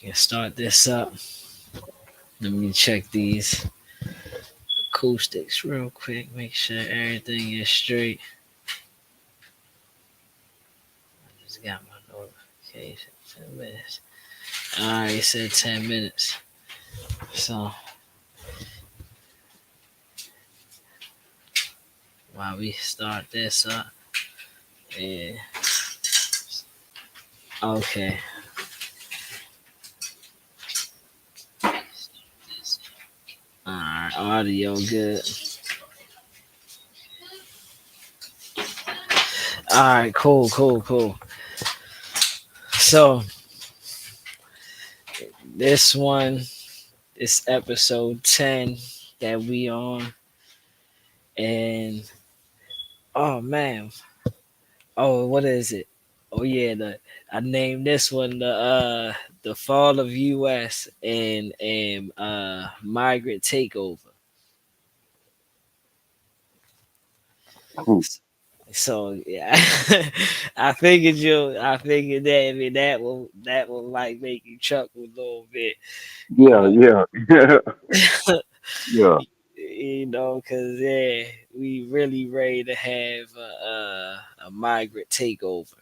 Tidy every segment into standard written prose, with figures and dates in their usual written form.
can start this up. Let me check these acoustics real quick. Make sure everything is straight. I just got my notification. 10 minutes. Alright, it said 10 minutes. So while we start this up, yeah. Okay. Alright, audio good. Alright, cool. So this one is episode 10 that we on. And oh man. Oh, what is it? Oh yeah, I named this one the fall of US and migrant takeover. Cool. So yeah, I figured that that will like make you chuckle a little bit, you Yeah, know, yeah, yeah. because yeah, we really ready to have a migrant takeover.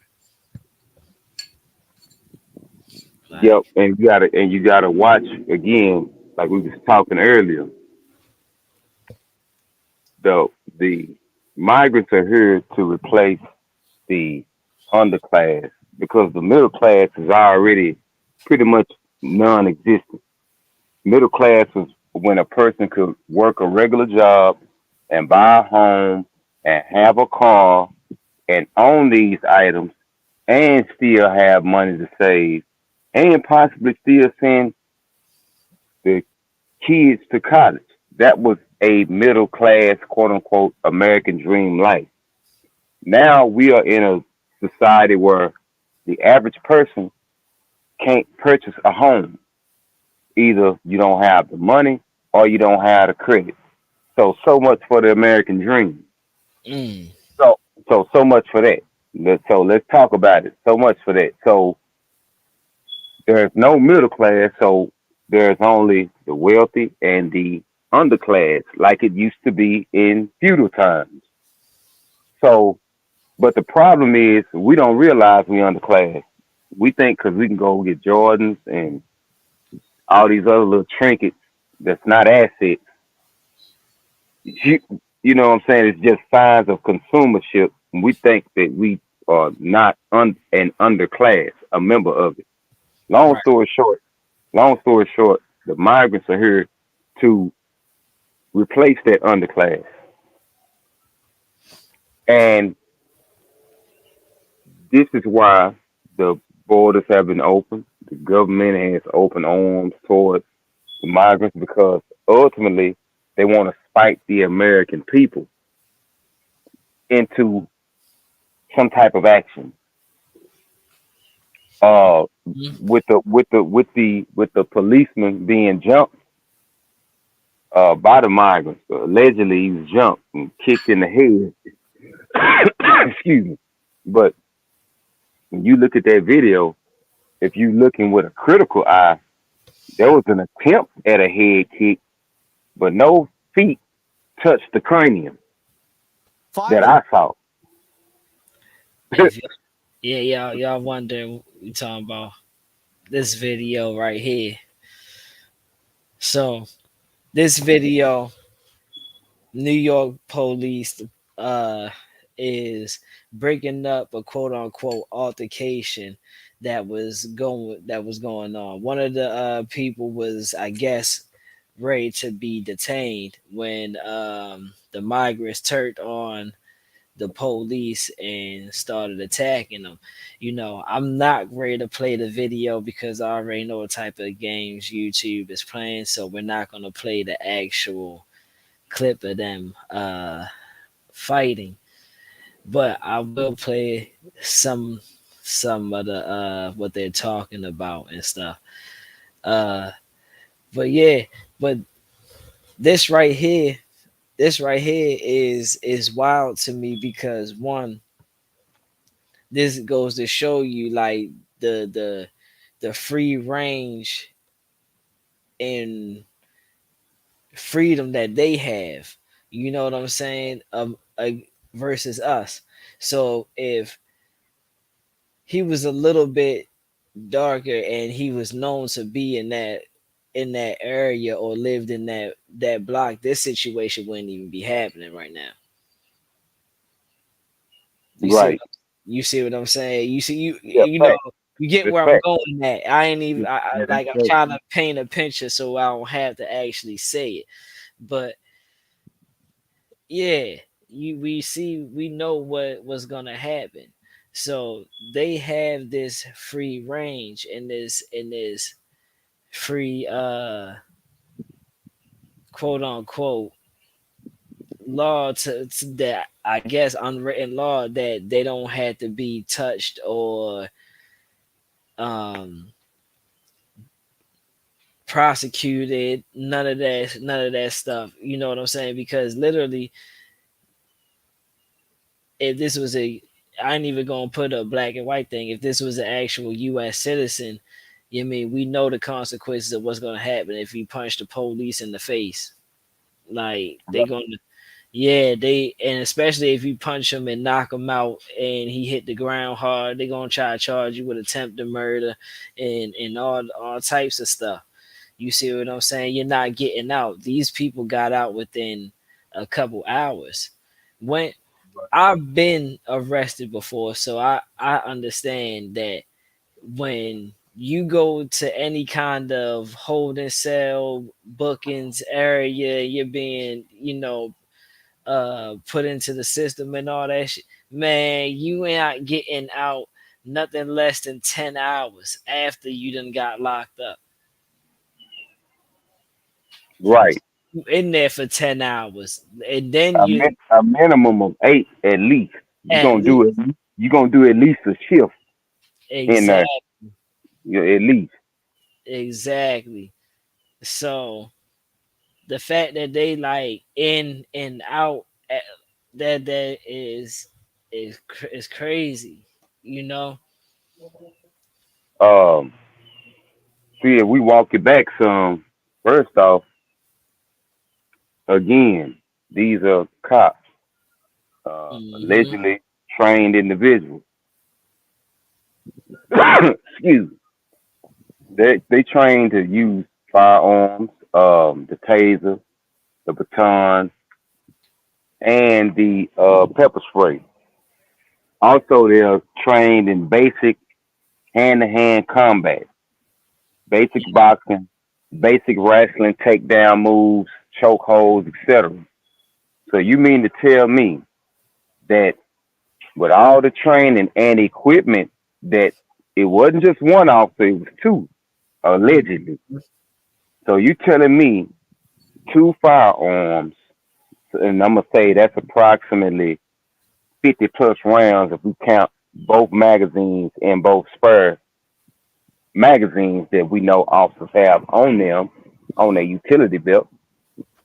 Yep. Like, And you gotta watch again, like we was talking earlier. The the migrants are here to replace the underclass because the middle class is already pretty much non-existent. Middle class was when a person could work a regular job and buy a home and have a car and own these items and still have money to save and possibly still send the kids to college. That was a middle class, quote unquote, American dream life. Now we are in a society where the average person can't purchase a home. Either you don't have the money or you don't have the credit. So much for the American dream. mm, So so much for that. So let's talk about it. So much for that. So there's no middle class, so there's only the wealthy and the underclass, like it used to be in feudal times. So, but the problem is we don't realize we underclass. We think because we can go get Jordans and all these other little trinkets that's not assets. You, you know what I'm saying? It's just signs of consumership. We think that we are not an underclass, a member of it. Long right. story short, long story short, the migrants are here to replace that underclass. And this is why the borders have been open. The government has open arms towards the migrants because ultimately they want to spike the American people into some type of action. Uh, Mm, with the policeman being jumped by the migrants. Allegedly, he was jumped and kicked in the head. Excuse me. But when you look at that video, if you looking with a critical eye, there was an attempt at a head kick, but no feet touched the cranium that Finally, I saw. if yeah, y'all wonder we talking about this video right here. So this video, New York police uh is breaking up a quote unquote altercation that was going on. One of the people was, I guess, ready to be detained when the migrants turned on the police and started attacking them. I'm not ready to play the video because I already know what type of games YouTube is playing, so we're not gonna play the actual clip of them fighting. But I will play some of the what they're talking about and stuff. Uh but yeah, but this right here, this right here is wild to me because one, this goes to show you like the the free range and freedom that they have. You know what I'm saying? Versus us. So if he was a little bit darker and he was known to be in that area or lived in that block, this situation wouldn't even be happening right now. You see what Right. I'm, you see what I'm saying? You see Yeah, you know fact. you get That's where I'm fact. going at. I ain't even Yeah, that's like I'm fact. trying to paint a picture so I don't have to actually say it. But yeah, we know what's gonna happen. So they have this free range and this free quote unquote law to that I guess unwritten law that they don't have to be touched or um prosecuted, none of that stuff. You know what I'm saying? Because literally if this was a I ain't even gonna put a black and white thing. If this was an actual US citizen, you mean we know the consequences of what's gonna happen if you punch the police in the face. Like they Right. gonna yeah, they and especially if you punch him and knock him out and he hit the ground hard, they gonna try to charge you with attempted murder and all types of stuff. You see what I'm saying? You're not getting out. These people got out within a couple hours. When I've been arrested before, so I understand that when you go to any kind of holding cell bookings area, you're being, put into the system and all that shit. Man, you ain't not getting out nothing less than 10 hours after you done got locked up. Right. You in there for 10 hours, and then you A minimum of 8 at least. You at gonna do it. least You gonna do at least a shift in there. exact Yeah, at least. exactly. So the fact that they like in and out that is crazy, you know. Um. See, if we walk it back some, first off, again, these are cops, Hmm. allegedly trained individuals. Excuse me. They trained to use firearms, the taser, the baton, and the pepper spray. Also, they're trained in basic hand-to-hand combat, basic boxing, basic wrestling, takedown moves, chokeholds, etc. So you mean to tell me that with all the training and equipment, that it wasn't just one officer, it was two, allegedly. So you telling me two firearms, and I'm gonna say that's approximately 50 plus rounds if we count both magazines and both spare magazines that we know officers have on them, on their utility belt.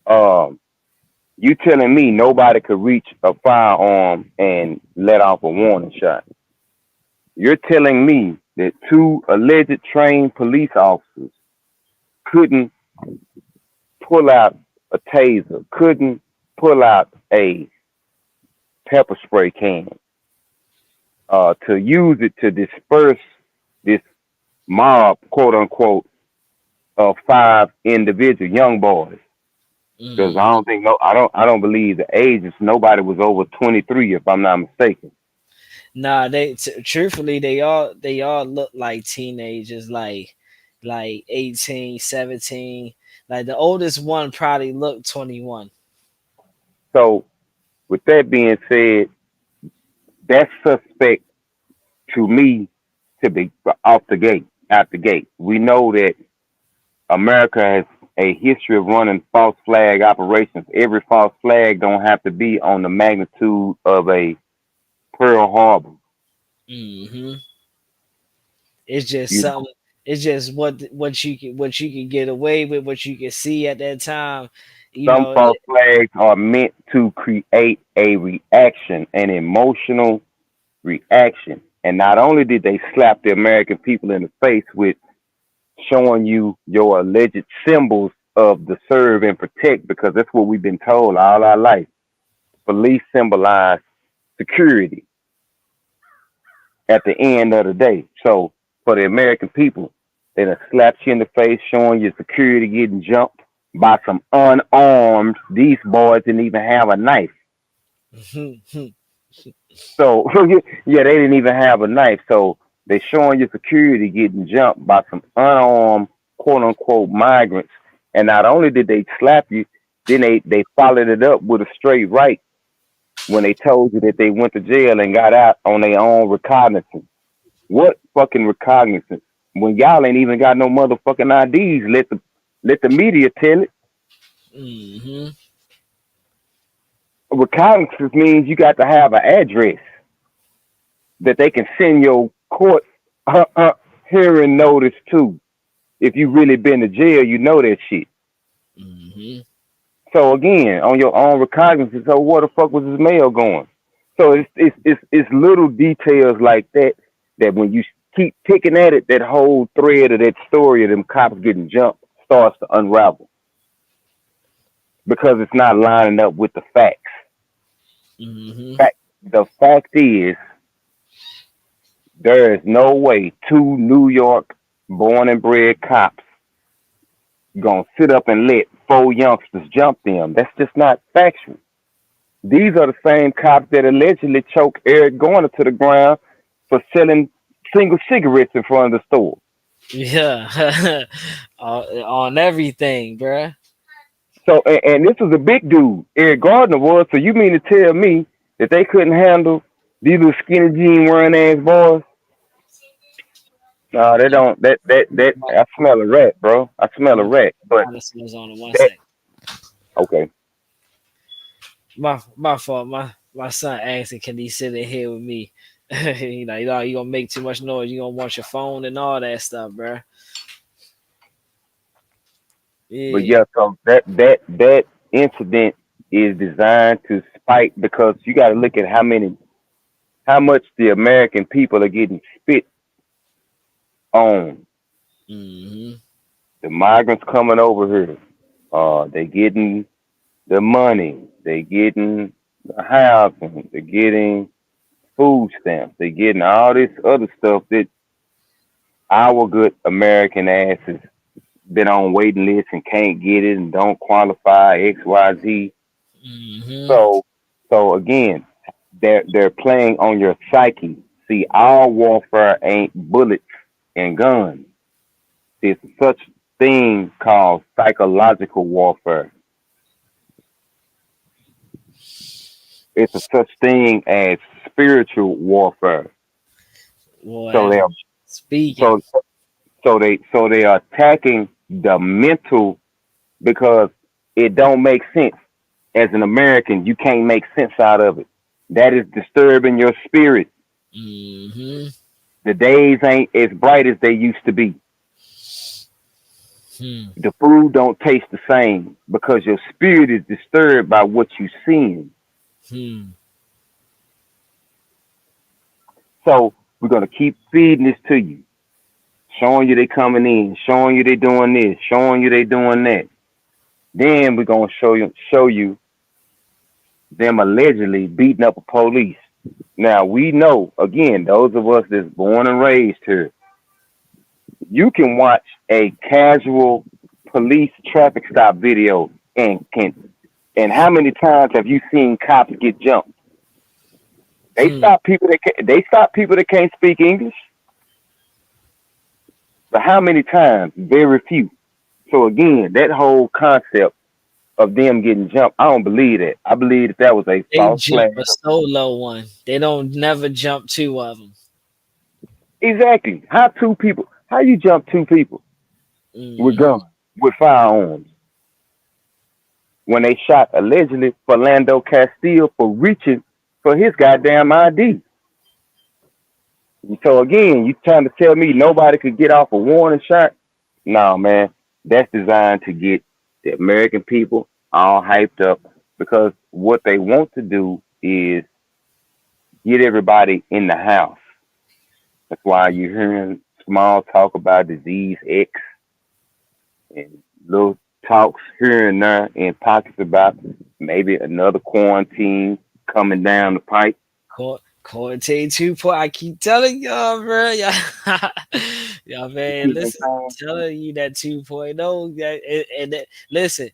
Um, you telling me nobody could reach a firearm and let off a warning shot? You're telling me that two alleged trained police officers couldn't pull out a taser, couldn't pull out a pepper spray can to use it to disperse this mob, quote unquote, of five individual young boys. Because I Hmm. don't think no, I don't believe the ages. Nobody was over 23, if I'm not mistaken. Nah, truthfully they all look like teenagers, like 18, 17. Like the oldest one probably looked 21. So, with that being said, that's suspect to me to be off the gate, out the gate. We know that America has a history of running false flag operations. Every false flag don't have to be on the magnitude of a Pearl Harbor. Hmm. It's just You know, something. It's just what you can get away with, what you can see at that time. You some know, false flags are meant to create a reaction, an emotional reaction. And not only did they slap the American people in the face with showing you your alleged symbols of the serve and protect, because that's what we've been told all our life. Police symbolize security at the end of the day. So for the American people, they done slapped you in the face, showing your security getting jumped by some unarmed. These boys didn't even have a knife. So yeah, they didn't even have a knife. So they showing your security getting jumped by some unarmed quote unquote migrants. And not only did they slap you, then they followed it up with a straight right when they told you that they went to jail and got out on their own recognizance. What fucking recognizance? When y'all ain't even got no motherfucking IDs, let the media tell it. Hmm. Recognizance means you got to have an address that they can send your court hearing notice to. If you really been to jail, you know that shit. Hmm. So again, on your own recognizance, so where the fuck was his mail going? So it's little details like that that when you keep picking at it, that whole thread of that story of them cops getting jumped starts to unravel because it's not lining up with the facts. Hmm. Fact, the fact is, there is no way two New York born and bred cops gonna sit up and let four youngsters jump them. That's just not factual. These are the same cops that allegedly choked Eric Garner to the ground for selling single cigarettes in front of the store. Yeah. On everything, bruh. So, and this was a big dude, Eric Gardner was. So you mean to tell me that they couldn't handle these little skinny jean wearing ass boys? No, they don't. That I smell a rat, bro. I smell a My rat. But honestly was on in one that second. okay. My fault. My son asking, can he sit in here with me? You gonna make too much noise. You gonna want your phone and all that stuff, bruh. But Yeah. yeah, so that incident is designed to spike because you got to look at how much the American people are getting spit on. Hmm. The migrants coming over here, they getting the money, they getting the housing, they getting food stamps, they getting all this other stuff that our good American asses been on waiting lists and can't get it and don't qualify X Y Z. Hmm. So again, they're playing on your psyche. See, all warfare ain't bullets and guns. It's such thing called psychological warfare. It's a such thing as spiritual warfare. So Well, they are speaking. so they are attacking the mental because it don't make sense. As an American, you can't make sense out of it. That is disturbing your spirit. Hmm. The days ain't as bright as they used to be. Hmm. The food don't taste the same because your spirit is disturbed by what you're seeing. Hmm. So we're gonna keep feeding this to you, showing you they coming in, showing you they doing this, showing you they doing that. Then we're gonna show you them allegedly beating up a police. Now we know, again, those of us that's born and raised here, you can watch a casual police traffic stop video and how many times have you seen cops get jumped? Hmm. They stop people that can't speak English, but how many times? Very few. So again, that whole concept of them getting jumped, I don't believe that. I believe that was a They false jump flag. a solo one. They don't never jump two of them. Exactly. How two people? How you jump two people with Hmm. guns, with firearms, when they shot allegedly Philando Castile for reaching for his goddamn ID? So again, you trying to tell me nobody could get off a warning shot? No, man. That's designed to get the American people all hyped up because what they want to do is get everybody in the house. That's why you're hearing small talk about disease X and little talks here and there in pockets about maybe another quarantine coming down the pipe. Quarantine 2 point. I keep telling y'all, bro. Y'all, y'all You man, see what listen, I'm telling you that 2.0. Listen,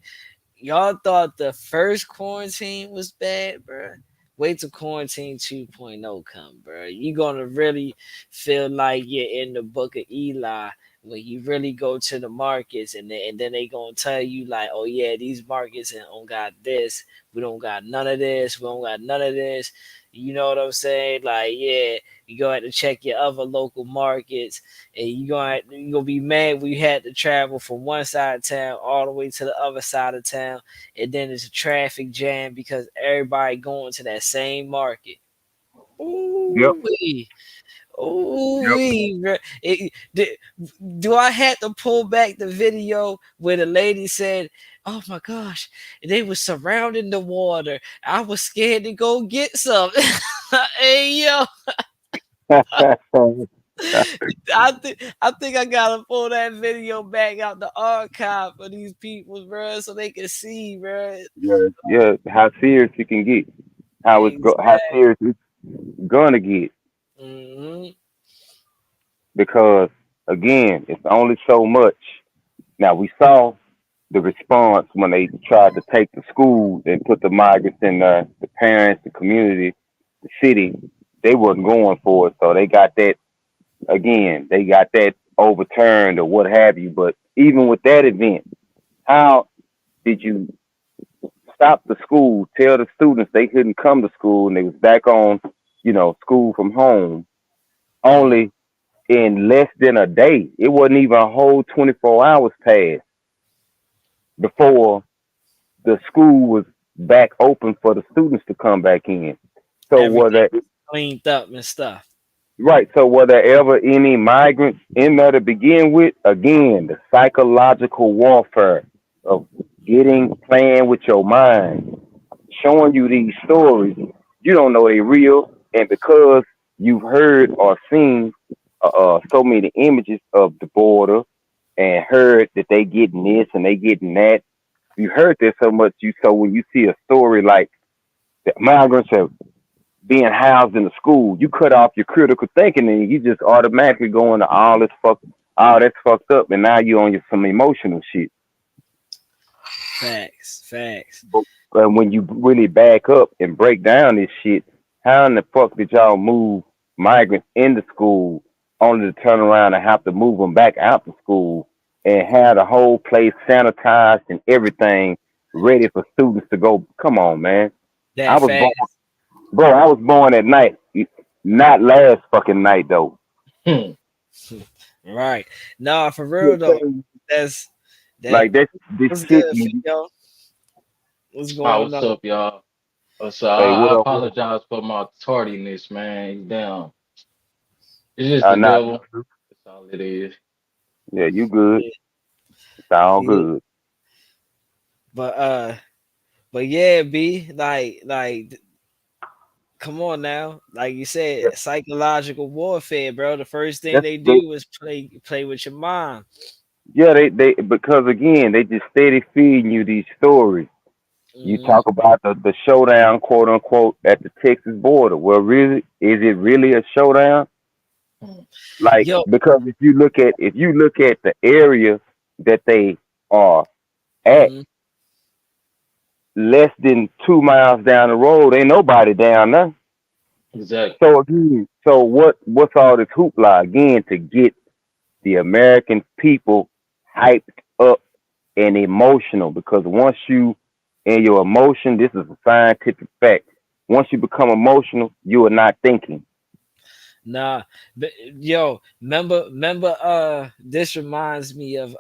y'all thought the first quarantine was bad, bro. Wait till quarantine 2.0 come, bro. You gonna really feel like you're in the book of Eli when you really go to the markets and then they gonna tell you like, oh yeah, these markets and don't got this, we don't got none of this, we don't got none of this. You know what I'm saying? Like, yeah, you gonna have to check your other local markets, and you gonna be mad when you had to travel from one side of town all the way to the other side of town, and then it's a traffic jam because everybody going to that same market. Yep, Ooh wee, ooh yep. wee, bro. Do I have to pull back the video where the lady said, "Oh my gosh, they were surrounding the water. I was scared to go get some." Hey yo, I think I gotta pull that video back out the archive for these people, bro, so they can see, bro. Yeah, yeah. How serious it can get, how Exactly. serious it's gonna get, Hmm. because again, it's only so much. Now we saw the response when they tried to take the schools and put the migrants in there, the parents, the community, the city. They wasn't going for it, so they got that again. They got that overturned or what have you. But even with that event, how did you stop the school, tell the students they couldn't come to school, and they was back on, school from home, Hmm. only in less than a day. It wasn't even a whole 24 hours passed before the school was back open for the students to come back in. So were Everything there cleaned up and stuff. right? So were there ever any migrants in there to begin with? Again, the psychological warfare of playing with your mind, showing you these stories. You don't know they real, and because you've heard or seen so many images of the border and heard that they getting this and they getting that, you heard this so much. So when you see a story like the migrants are being housed in the school, you cut off your critical thinking and you just automatically go into all that's fucked up, and now you on your some emotional shit. Facts, facts. But when you really back up and break down this shit, how in the fuck did y'all move migrants into school only to turn around and have to move them back out to school and have the whole place sanitized and everything ready for students to go? Come on, man. I That was born, fast. bro. I was born at night, not last fucking night though. Hmm. Right. Nah, for Yeah, real though. crazy. That's that. Like that, this What's shit. good, yo? What's Oh, going what's on? up, y'all? So Hey, what I up? What up? apologize for my tardiness, man. Damn, it's just the Nah, devil. That's all it is. yeah, you good? Yeah, It's all yeah. good. But yeah, B, come on now. Like you Yeah, said, psychological warfare, bro. The first thing that's they they. do is play with your mind. Yeah, they because again they just steady feeding you these stories. You Hmm. talk about the showdown, quote unquote, at the Texas border. Well, really, is it really a showdown? Hmm. Like, Yo, because if you look at the area that they are at, hmm, less than 2 miles down the road, ain't nobody down there. Exactly. So again, so what's all this hoopla again to get the American people hyped up and emotional? Because once you in your emotion, this is a scientific fact. Once you become emotional, you are not thinking. nah, but yo, remember, this reminds me of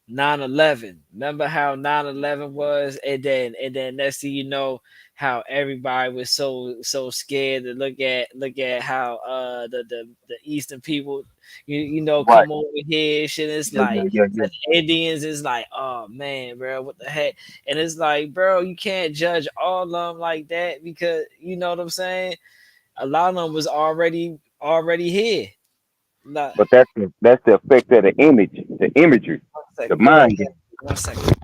9/11. Remember how 9/11 was, and then next thing you know, how everybody was so scared to look at how the Eastern people, Right. come over here and shit. It's Yeah, yeah, like yeah, yeah. the Indians is like, oh man, bro, what the heck? And it's like, bro, you can't judge all of them like that because you know what I'm saying. A lot of them was already. already here. Not But that's the effect of the image, the imagery, one the second. Go ahead. mind game. 1 second.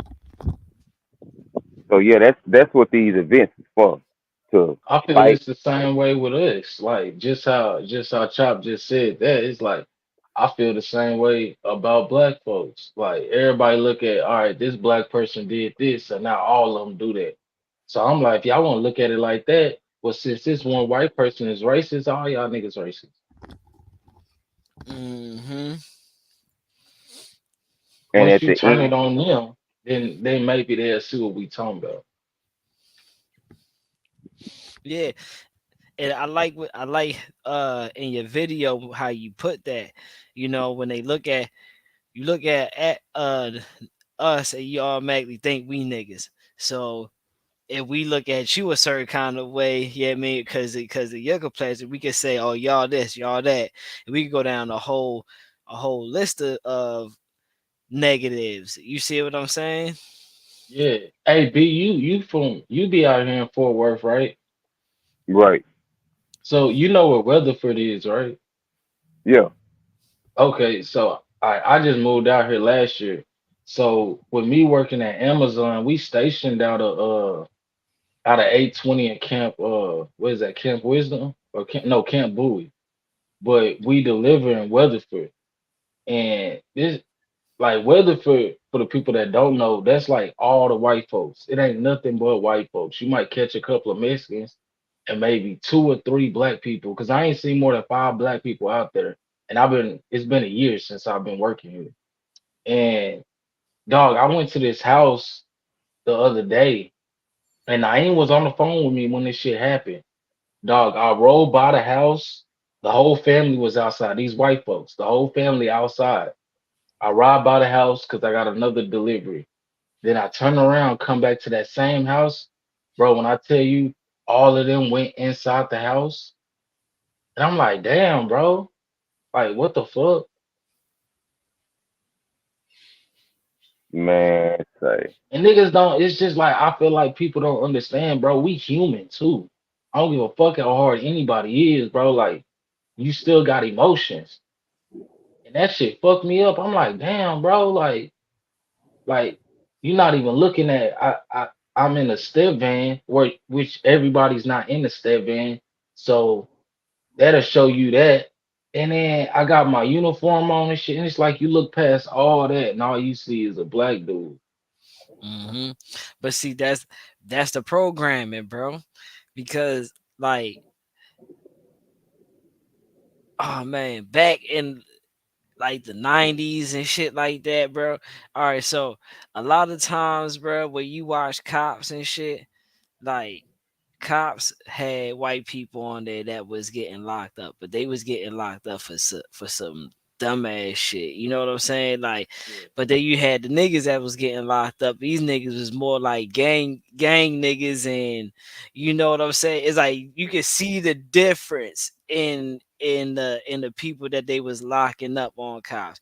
So yeah, that's what these events is for. To I feel fight. it's the same way with us. Like just how Chop just said that. It's like I feel the same way about black folks. Like everybody look at, all right, this black person did this, and now all of them do that. So I'm like, if y'all want to look at it like that, well, since this one white person is racist, all y'all niggas racist. Hmm. And Once at you the turn end, it on them, then maybe they'll see what we talking about. Yeah, and I like in your video how you put that. You know, when they look at you look at us and you automatically think we niggas. So if we look at you a certain kind of way, yeah, I mean, because of your complexion, we could say, oh, y'all this, y'all that, and we could go down a whole list of negatives. You see what I'm saying? Yeah. Hey, B, you be out here in Fort Worth, right? right? So you know where Weatherford is, right? Yeah. Okay, so I just moved out here last year. So with me working at Amazon, we stationed out of 820 in Camp what is that, Camp Wisdom? Or Camp, no, Camp Bowie. But we deliver in Weatherford. And this like Weatherford, for the people that don't know, that's like all the white folks. It ain't nothing but white folks. You might catch a couple of Mexicans and maybe two or three black people, because I ain't seen more than five black people out there. And it's been a year since I've been working here. And dog, I went to this house the other day, and Naeem was on the phone with me when this shit happened. Dog, I rolled by the house. The whole family was outside. These white folks, the whole family outside. I ride by the house because I got another delivery. Then I turn around, come back to that same house. Bro, when I tell you all of them went inside the house, and I'm like, damn, bro. Like, what the fuck? Man, say And niggas don't, it's just like, I feel like people don't understand, bro. We human too. I don't give a fuck how hard anybody is, bro. Like, you still got emotions. And that shit fucked me up. I'm like, damn, bro. Like, you're not even looking at, I'm in a step van, which everybody's not in the step van. So, that'll show you that. And then I got my uniform on and shit. And it's like you look past all that and all you see is a black dude. Hmm. But see, that's the programming, bro. Because like, oh man, back in like the 90s and shit like that, bro. All right, so a lot of times, bro, when you watch cops and shit, like cops had white people on there that was getting locked up, but they was getting locked up for some dumbass shit. You know what I'm saying? Like, Yeah. but then you had the niggas that was getting locked up. These niggas was more like gang niggas, and you know what I'm saying? It's like you can see the difference in the people that they was locking up on cops.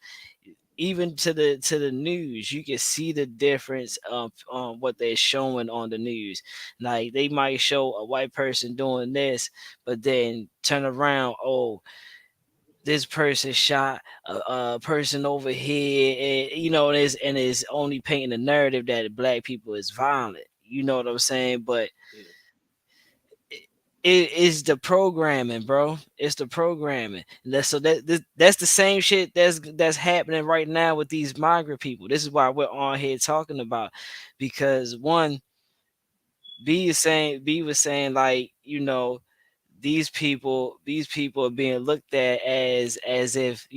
Even to the news, you can see the difference of what they're showing on the news. Like they might show a white person doing this, but then turn around, oh, this person shot a person over here, and and it's only painting the narrative that black people is violent. You know what I'm saying? But Yeah. it is the programming, bro. It's the programming. That's the same shit that's happening right now with these migrant people. This is why we're on here talking about, because one, B was saying like, these people are being looked at as if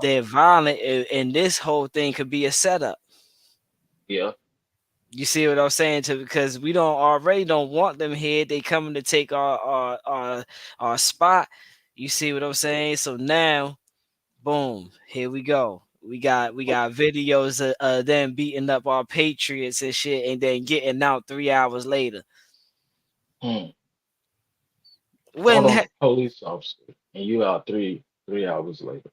they're violent, and this whole thing could be a setup. Yeah. You see what I'm saying? Because we don't want them here. They coming to take our spot. You see what I'm saying? So now, boom, here we go. We got videos of them beating up our patriots and shit, and then getting out 3 hours later. Hmm. Caught When on a police officer and you out three hours later.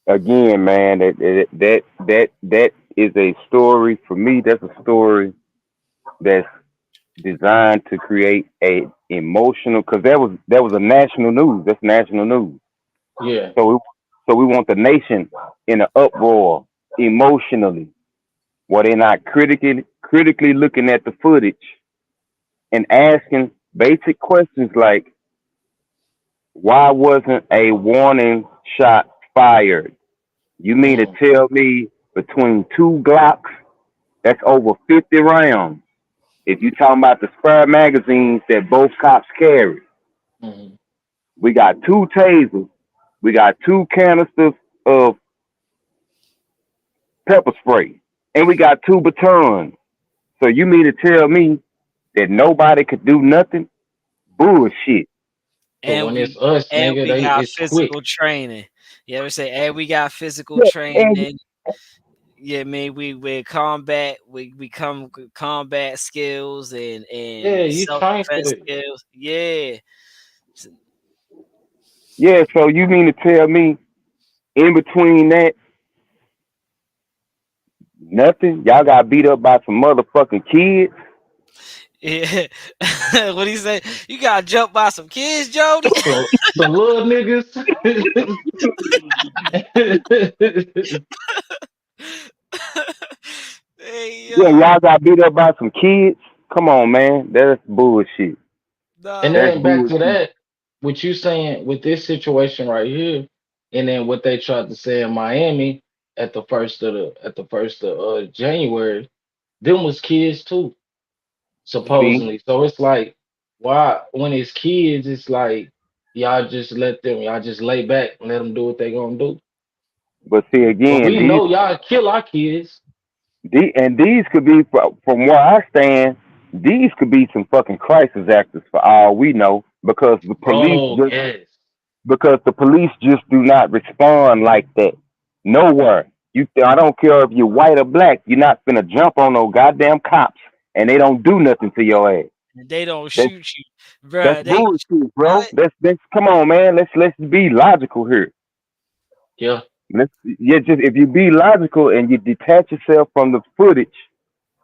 again, man, that is a story for me. That's a story that's designed to create a emotional, because that was a national news. That's national news. Yeah. So we want the nation in an uproar emotionally, where they're not critically looking at the footage and asking basic questions like, why wasn't a warning shot fired? You mean to Mm, tell me between two Glocks, that's over 50 rounds? If you talking about the spare magazines that both cops carry, mm, we got two tasers, we got two canisters of pepper spray, and we got two batons. So you mean to tell me that nobody could do nothing? Bullshit. but and when it's we us, and nigga, we they got it's quick. physical training. You ever say, "Hey, we got physical Yeah, and training." Yeah, man, we combat, we come with combat skills Yeah, and you self train for defense this. skills. Yeah, yeah, so you mean to tell me in between that, nothing? Y'all got beat up by some motherfucking kids? yeah. What do you say? You got jumped by some kids, Jody? Some little niggas. Hey Yeah, yo, y'all got beat up by some kids? Come on, man. That's bullshit. And nah, That's then back bullshit. to that, what you saying with this situation right here, and then what they tried to say in Miami at the first of January, them was kids too, See? supposedly. So it's like, why when it's kids, it's like y'all just lay back and let them do what they gonna do. But see, But again, we know y'all kill our kids. these could be, from where I stand, these could be some fucking crisis actors for all we know, Bro, yes. because the police just do not respond like that. Nowhere. I don't care if you're white or black. You're not gonna jump on no goddamn cops, and they don't do nothing to your ass. they don't That's shoot you, that's bruh. They bullshit, bro. what? That's come on, man. Let's be logical here. Yeah. Yeah, just if you be logical and you detach yourself from the footage,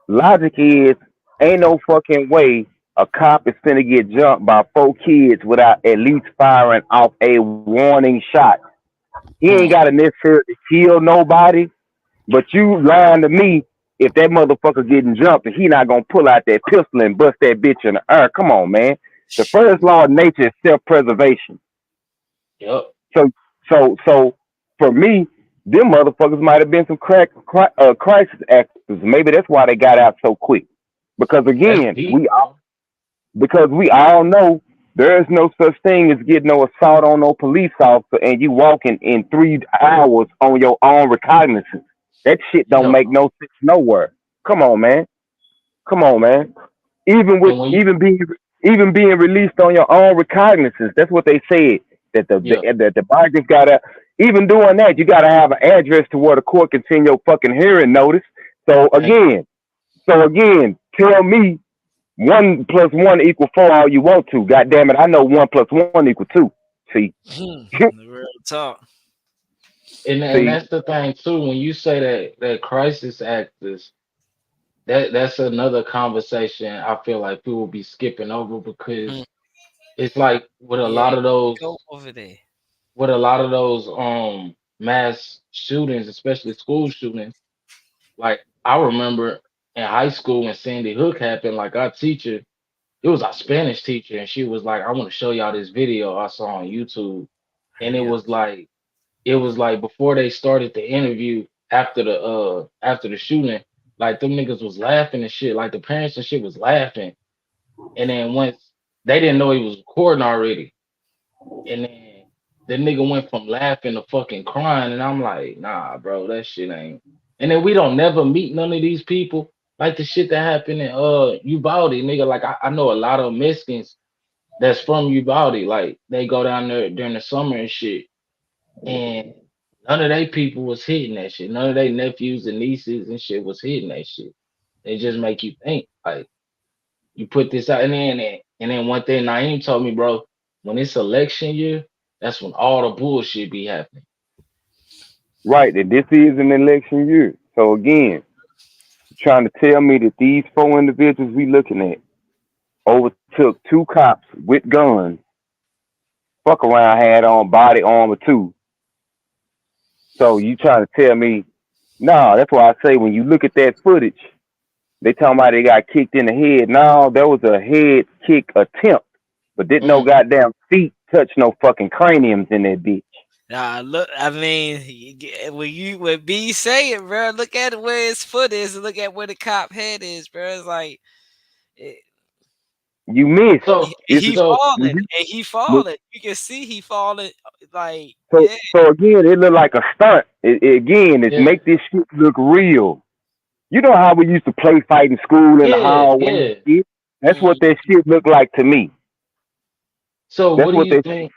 logic is ain't no fucking way a cop is finna get jumped by four kids without at least firing off a warning shot. He ain't Mm, gotta necessarily kill nobody, but you lying to me if that motherfucker getting jumped and he not gonna pull out that pistol and bust that bitch in the air. Come on, man. The first Shoot. law of nature is self-preservation. yep. So, so for me, them motherfuckers might have been some crisis actors. Maybe that's why they got out so quick. Because That's again, deep, bro. we all know there is no such thing as getting no assault on no police officer and you walking in 3 hours on your own recognizance. That shit don't Yeah, make bro. no sense nowhere. Come on, man. Come on, man. Even with And when you even being released on your own recognizance, that's what they said. That yeah, the migrants gotta, even doing that, you gotta have an address to where the court can send your fucking hearing notice. So thank again, tell me 1 plus 1 equal 4 all you want to. God damn it, I know 1 plus 1 equal 2. See, Real talk. and see, that's the thing too. When you say that crisis actors, that's another conversation. I feel like people be skipping over Hmm. because it's like Yeah, go over there. with a lot of those mass shootings, especially school shootings. Like I remember in high school when Sandy Hook happened, like our teacher, it was our Spanish teacher, and she was like, "I want to show y'all this video I saw on YouTube," and Hurry up. it was like before they started the interview after the shooting, like them niggas was laughing and shit, like the parents and shit was laughing, and then once they didn't know he was recording already, and then the nigga went from laughing to fucking crying, and I'm like, nah, bro, that shit ain't. And then we don't never meet none of these people. Like the shit that happened in Uvalde, nigga. Like I know a lot of Mexicans that's from Uvalde. Like they go down there during the summer and shit. And none of they people was hitting that shit. None of they nephews and nieces and shit was hitting that shit. They just make you think. Like you put this out, and then one thing Naeem told me, bro, when it's election year, that's when all the bullshit be happening. right, that this is an election year. So again, trying to tell me that these four individuals we looking at, overtook two cops with guns. Fuck around, had on body armor too. So you trying to tell me? No, that's why I say when you look at that footage, they talking about they got kicked in the head. No, there was a head kick attempt, but didn't no Mm. goddamn feet touch no fucking craniums in that bitch. Nah, look, I mean, when B say it, bro, look at where his foot is and look at where the cop head is, bro. It's like it, You missed. So It's he so falling mhm. and he falling. You can see he falling. Like, So yeah, so again, it looked like a stunt. Again, it yeah, make this shit look real. You know how we used to play fight in school in the yeah, hallway and yeah. shit? That's what mm, that shit looked like to me. So what That's do what you that think?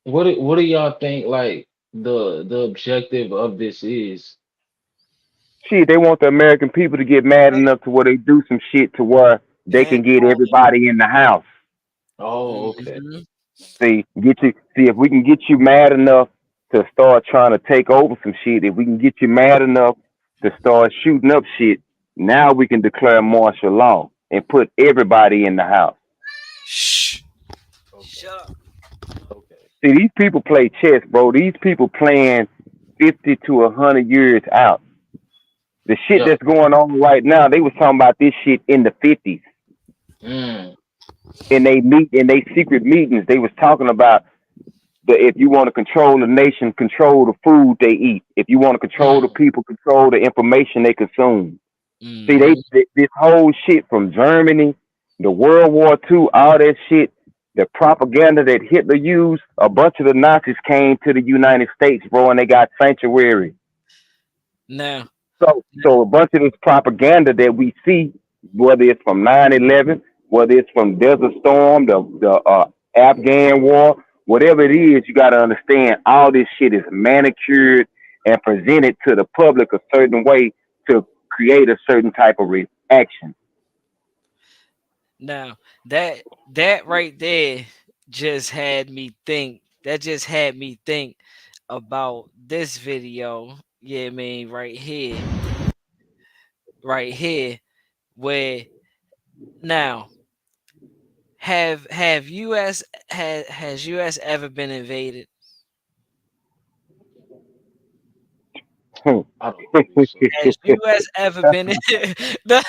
What do y'all think like the objective of this is? shit. They want the American people to get mad enough to where they do some shit to where they and can get everybody in the house. Oh, okay. hmm See, get you. See if we can get you mad enough to start trying to take over some shit. If we can get you mad enough to start shooting up shit, now we can declare martial law and put everybody in the house. shh, Okay. shut up. Okay. See, these people play chess, bro. These people playing 50 to 100 years out. The shit Yeah. that's going on right now, they was talking about this shit in the 50s. Mm, In they secret meetings, they was talking about if you want to control the nation, control the food they eat. If you want to control the mm, people, control the information they consume. See, Hmm. this whole shit from Germany, the World War II, all that shit, the propaganda that Hitler used, a bunch of the Nazis came to the United States, bro, and they got sanctuary. Now, So a bunch of this propaganda that we see, whether it's from 9/11, whether it's from Desert Storm, the Afghan War, whatever it is, you got to understand all this shit is manicured and presented to the public a certain way to create a certain type of reaction. now that right there just had me think. That just had me think about this video. Yeah, I mean, right here, where now have U.S. has U.S. ever been invaded? I don't believe so. Has U.S. ever been? No,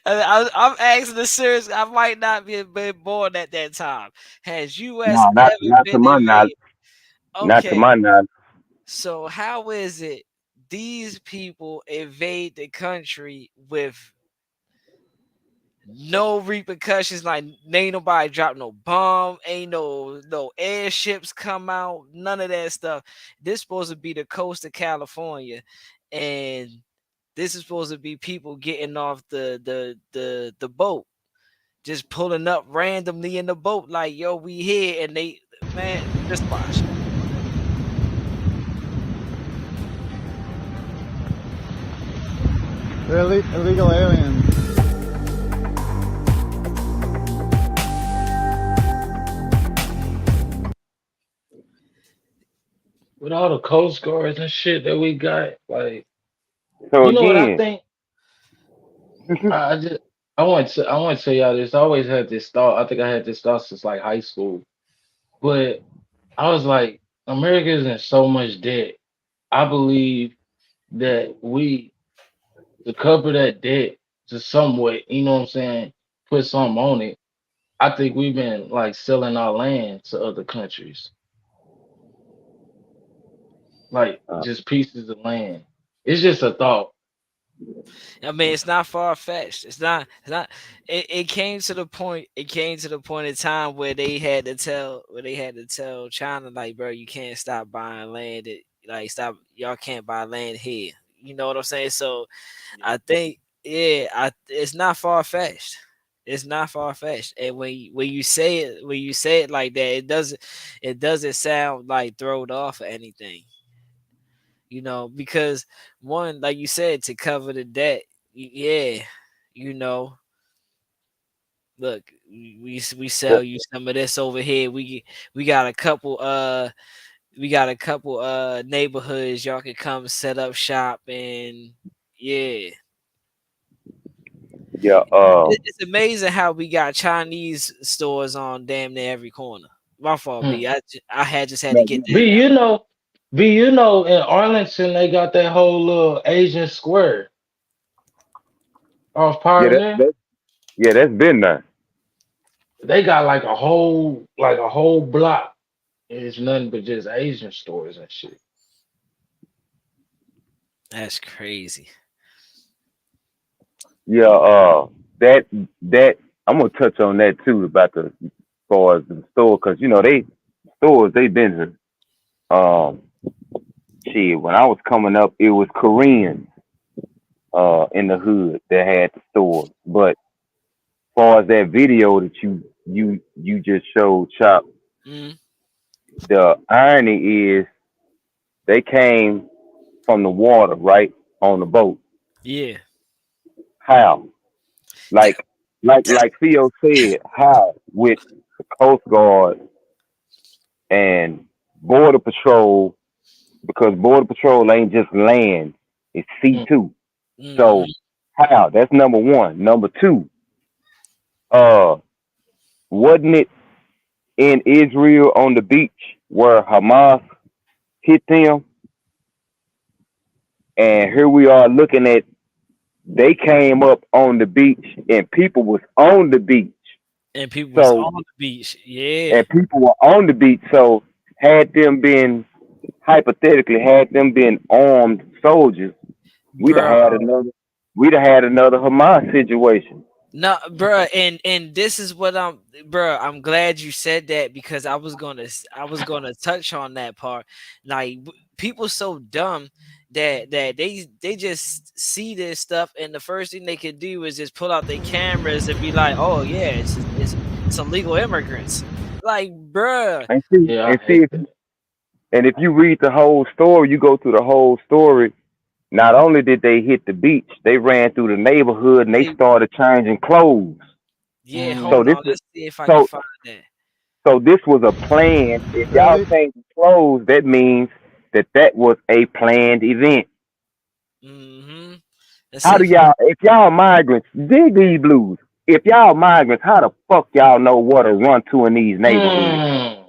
I'm asking the serious. I might not be been born at that time. Has U.S. No, ever not to been my knowledge. invaded? Not to Okay, my knowledge. so how is it these people invade the country with no repercussions? Like ain't nobody drop no bomb, ain't no airships come out, none of that stuff. This supposed to be the coast of California, and this is supposed to be people getting off the boat, just pulling up randomly in the boat, like yo, we here, and they man, just watch. They're illegal aliens. With all the Coast Guards and shit that we got, like, So you know what I again, think? I just I want to tell y'all this. I always had this thought. I think I had this thought since like high school. But I was like, America is in so much debt. I believe that we to cover that debt to somewhat, you know what I'm saying, put something on it. I think we've been like selling our land to other countries, like uh, just pieces of land. It's just a thought. I mean, it's not far fetched. It's not. It's not. It came to the point. It came to the point in time where they had to tell China, like, bro, you can't stop buying land. Like, stop. Y'all can't buy land here. You know what I'm saying? So Yeah. I think, yeah, it's not far fetched. It's not far fetched. And when you say it like that, it doesn't sound like throwed off or anything. Because one, like you said, to cover the debt, yeah, you know, look, we sell you some of this over here. We got a couple neighborhoods y'all can come set up shop and yeah. Yeah. It's amazing how we got Chinese stores on damn near every corner. My fault, Hmm. B. I had just had to No, get B, that out. in Arlington they got that whole little Asian square off yeah, Pioneer. yeah, that's been there. They got like a whole block. It's nothing but just Asian stores and shit. That's crazy. Yeah. That that I'm gonna touch on that too about the as far as the store because they stores they been here. Um, shit. When I was coming up, it was Koreans in the hood that had the stores. But as far as that video that you just showed, Chop, Mm, the irony is they came from the water, right, on the boat. yeah. How? Like like Theo said, how with the Coast Guard and Border Patrol because Border Patrol ain't just land, it's Hmm. C2. So Hmm. how? That's number one. Number two, uh, wasn't it in Israel on the beach where Hamas hit them? And here we are looking at they came up on the beach and people was on the beach. And people was So on the beach. Yeah. and people were on the beach. So had them been hypothetically had them been armed soldiers, we'd have Bro. had another we'd have had another Hamas situation. No, bruh, and this is what bruh. I'm glad you said that because I was gonna touch on that part. Like people so dumb that they just see this stuff and the first thing they could do is just pull out their cameras and be like, oh yeah, it's illegal immigrants. Like, bruh, And see Yeah, and I see hate if that. and if you read the whole story, you go through the whole story. Not only did they hit the beach, they ran through the neighborhood and they they, started changing clothes. yeah. Hmm. So Hold this on, is let's see if I can so find that. so this was a plan. If y'all Really? changing clothes, that means that was a planned event. Mm-hmm. Let's How see do if y'all, if y'all migrants, dig these blues? If y'all migrants, how the fuck y'all know what to run to in these neighborhoods? Hmm.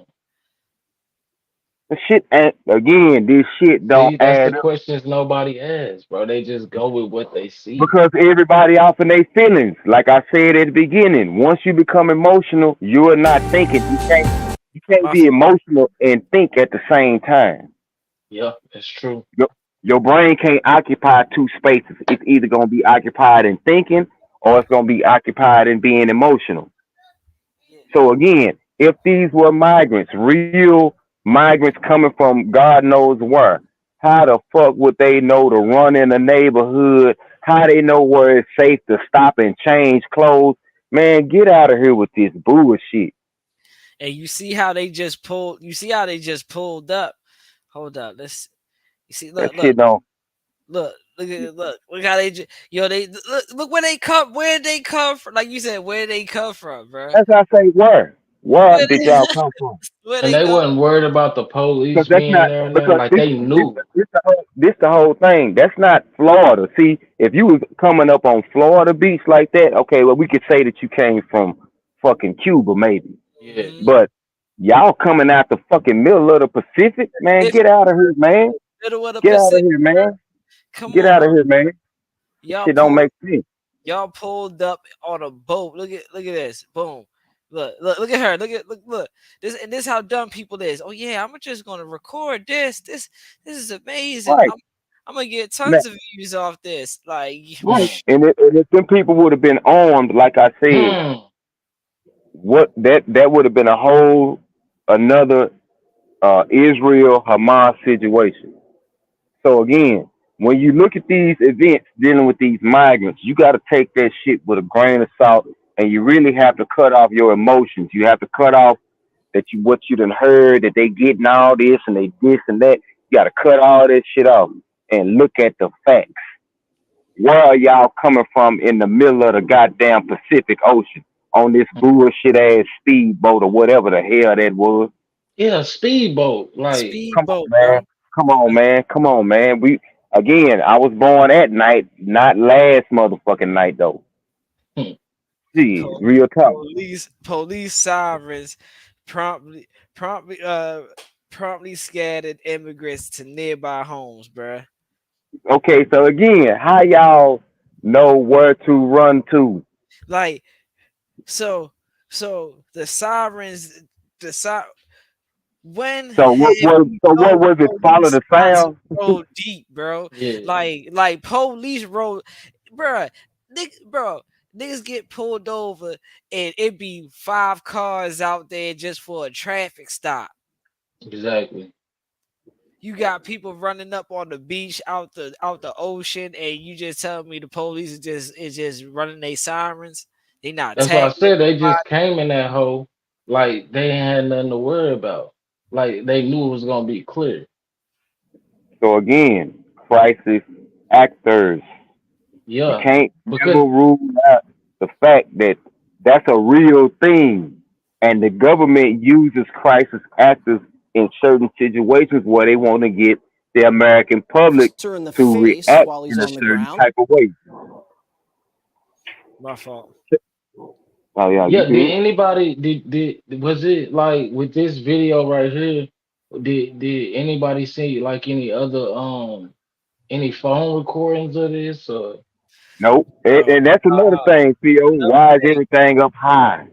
The shit, and again, this shit don't See, that's the add up questions nobody asks, bro. They just go with what they see. because everybody off in their feelings. Like I said at the beginning, once you become emotional, you are not thinking. You can't my be fault. emotional and think at the same time. Yeah, that's true. Your, your brain can't occupy two spaces. It's either gonna be occupied in thinking or it's gonna be occupied in being emotional. So again, if these were migrants, real migrants coming from God knows where, how the fuck would they know to run in the neighborhood? How they know where it's safe to stop and change clothes? Man, get out of here with this bullshit. And you see how they just pulled. You see how they just pulled up. Hold up. Let's. You see. That Look. Look. shit don't. Look how they. Yo. They look where they come. Where they come from? Like you said, where they come from, bro. That's how I say where. Where Where did they, y'all come from? where And they they come. wasn't worried about the Because police that's being not there and nothing. because Like they this knew. this the whole thing. That's not Florida. See, if you was coming up on Florida beach like that, okay, well we could say that you came from fucking Cuba maybe. Yeah. Mhm. But y'all coming out the fucking middle of the Pacific, man, It's get out of here, man. middle of the Get out of Pacific. here, man. Come Get on, out bro. of here, man. This Y'all shit don't pulled. make sense. Y'all pulled up on a boat. Look at this. Boom. Look at her. Look. This how dumb people is. Oh yeah, I'm just gonna record this. This is amazing. Right. I'm gonna get Man, tons of views off this. Like right. Hmm. And if them people would have been armed, like I said, Hmm. what that would have been a whole another Israel Hamas situation. So again, when you look at these events dealing with these migrants, you got to take that shit with a grain of salt, and you really have to cut off your emotions. You have to cut off that you what you done heard that they getting all this and they this and that. You got to cut all that shit off and look at the facts. Where are y'all coming from in the middle of the goddamn Pacific Ocean on this bullshit ass speedboat or whatever the hell that was? Yeah, speedboat. Like, Come on, speedboat, man. bro. Come on, man. Come on, man. We again. I was born at night, not last motherfucking night though. Shit, Po- real talk. police sirens promptly promptly uh promptly scattered immigrants to nearby homes, bruh. Okay, so again, how y'all know where to run to? Like so the sirens the si- when So what have was you so what know was it? Follow police the not to sound? roll deep, bro? Yeah, Like police roll, bro. Bro, niggas get pulled over and it be 5 cars out there just for a traffic stop. exactly. You got people running up on the beach out the ocean, and you just tell me the police is just running their sirens. They not That's why I tackling said they just nobody. came in that hole like they ain't had nothing to worry about. Like they knew it was gonna be clear. So again, crisis actors. You Yeah, can't never because rule out the fact that that's a real thing, and the government uses crisis actors in certain situations where they want to get the American public Her in the to face react while he's in a on the certain ground. type of way. My fault. Oh yeah, you yeah, did good? anybody did was it like with this video right here? Did anybody see like any other any phone recordings of this? Or Nope. Bro, And that's another thing, Theo. another Why is thing. everything up high?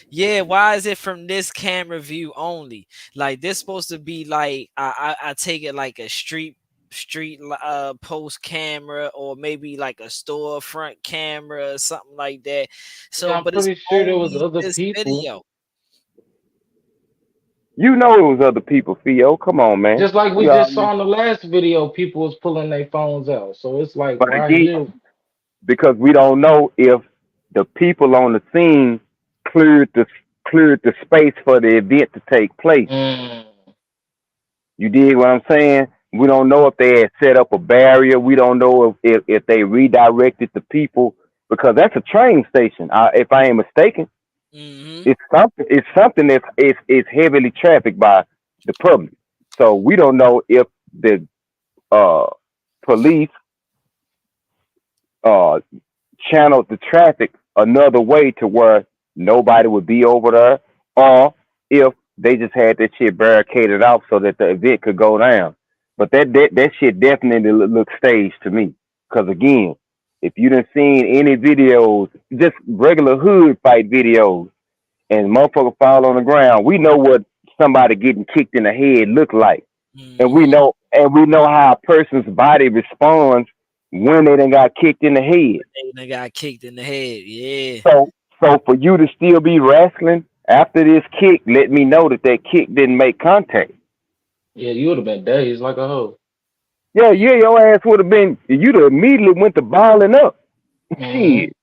Yeah, why is it from this camera view only? Like this supposed to be like I take it like a street post camera, or maybe like a storefront camera or something like that. yeah, So, I'm but it's pretty sure there was only other this people. video. You know it was other people, Theo. Come on, man. Just like we We just already. saw in the last video, people was pulling their phones out. So it's like, But why again, here? because we don't know if the people on the scene cleared the cleared the space for the event to take place. Mm, You dig what I'm saying? We don't know if they had set up a barrier. We don't know if they redirected the people because that's a train station. If I ain't mistaken, Hmm. it's something that's it's heavily trafficked by the public. So we don't know if the uh, police uh, channeled the traffic another way to where nobody would be over there, or if they just had that shit barricaded off so that the event could go down. But that shit definitely looks staged to me. Because again, if you done seen any videos, just regular hood fight videos, and motherfucker fall on the ground, we know what somebody getting kicked in the head look like, and we Hmm. know and we know how a person's body responds when they done got kicked in the head. They got kicked in the head. Yeah. So, so for you to still be wrestling after this kick, let me know that that kick didn't make contact. yeah, you would have been dazed like a hoe. Yeah, yeah, your ass would have been. You'd have immediately went to balling up. Hmm. Shit,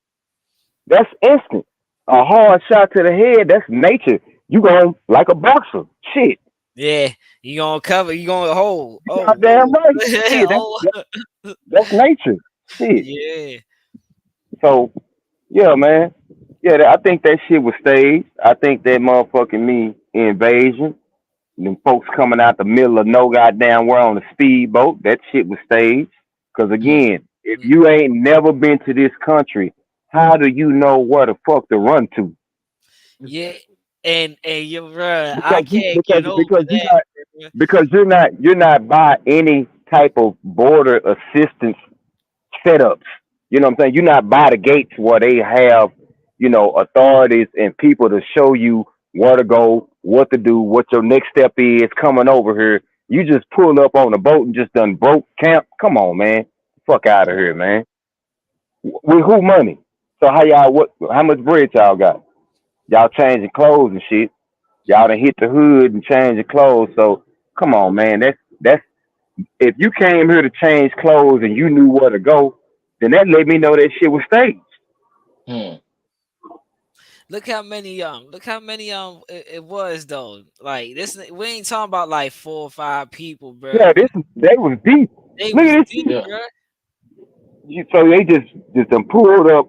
that's instant. A hard shot to the head, that's nature. You going like a boxer. Shit, Yeah. You gonna cover? You gonna hold? you Oh, goddamn whoa. right. Shit, Oh, that's nature. Shit. yeah. So yeah, man. Yeah, I think that shit was staged. I think that motherfucking me invasion. Them folks coming out the middle of no goddamn where on a speedboat. That shit was staged. Cause again, if you ain't never been to this country, how do you know where the fuck to run to? Yeah, and you're right. I Because you, can't because get over because you're that, not bruh. because you're not by any type of border assistance setups. You know what I'm saying? You're not by the gates where they have, authorities and people to show you where to go, what to do, what your next step is coming over here. You just pull up on the boat and just done broke camp. Come on, man. Fuck out of here, man. With who money? So how much bread y'all got? Y'all changing clothes and shit. Y'all done hit the hood and change your clothes. So come on, man. That's if you came here to change clothes and you knew where to go, then that let me know that shit was staged. Hmm. Look how many it was though. Like this, we ain't talking about like 4 or 5 people, Yeah, bruh. they was deep. They Look was at this deep, shit. Yeah, bruh. So they just done pulled up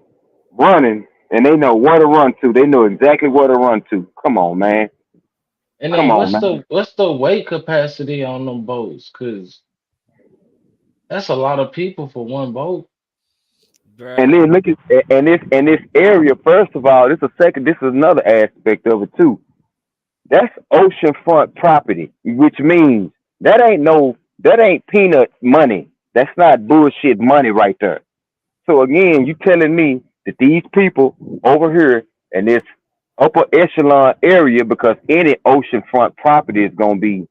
running and they know where to run to. They know exactly where to run to. Come on, man. and Come then on, man. what's the weight capacity on them boats? Cause that's a lot of people for one boat. And Bruh. then look at and this area. First of all, this is a second. This is another aspect of it too. That's oceanfront property, which means that ain't peanut money. That's not bullshit money right there. So again, you telling me that these people over here in this upper echelon area, because any oceanfront property is gonna be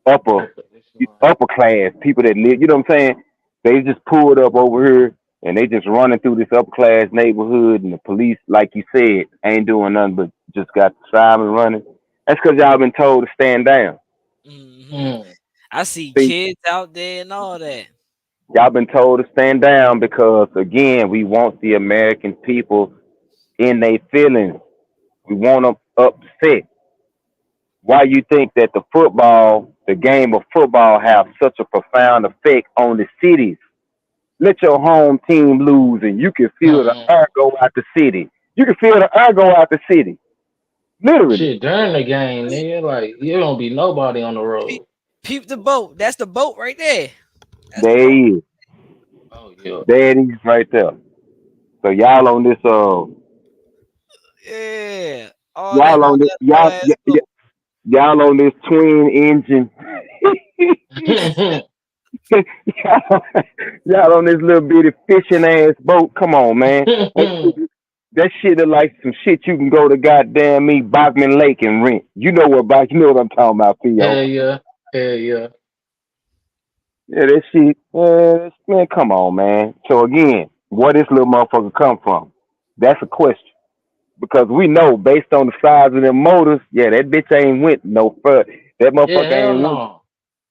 upper Upper echelon. upper class people that live. You know what I'm saying? They just pulled up over here and they just running through this upper class neighborhood, and the police, like you said, ain't doing nothing but just got the sirens running. That's because y'all been told to stand down. Hmm. Mm. I see See, kids out there and all that. y'all been told to stand down because again, we want the American people in their feelings. We want them upset. Why you think that the game of football, have such a profound effect on the cities? Let your home team lose, and you can feel the Mm. air go out the city. You can feel the air go out the city, literally. Shit, during the game, nigga, like you don't be nobody on the Peep, road. peep the boat. That's the boat right there. That's the There boat. it is. Oh yeah. There it is right there. So y'all on this Yeah. All that y'all on on this that little ass boat. y'all on this twin engine. Y'all on this little bitty fishing ass boat. Come on, man. That shit is like some shit you can go to goddamn me Bachman Lake and rent. You know what I'm talking about, Theo. Hell yeah. Hell yeah. Yeah, that shit, man, come on, man. So again, where this little motherfucker come from? That's a question. Because we know based on the size of them motors, yeah, that bitch ain't went no further. That Yeah, motherfucker hell ain't went. no.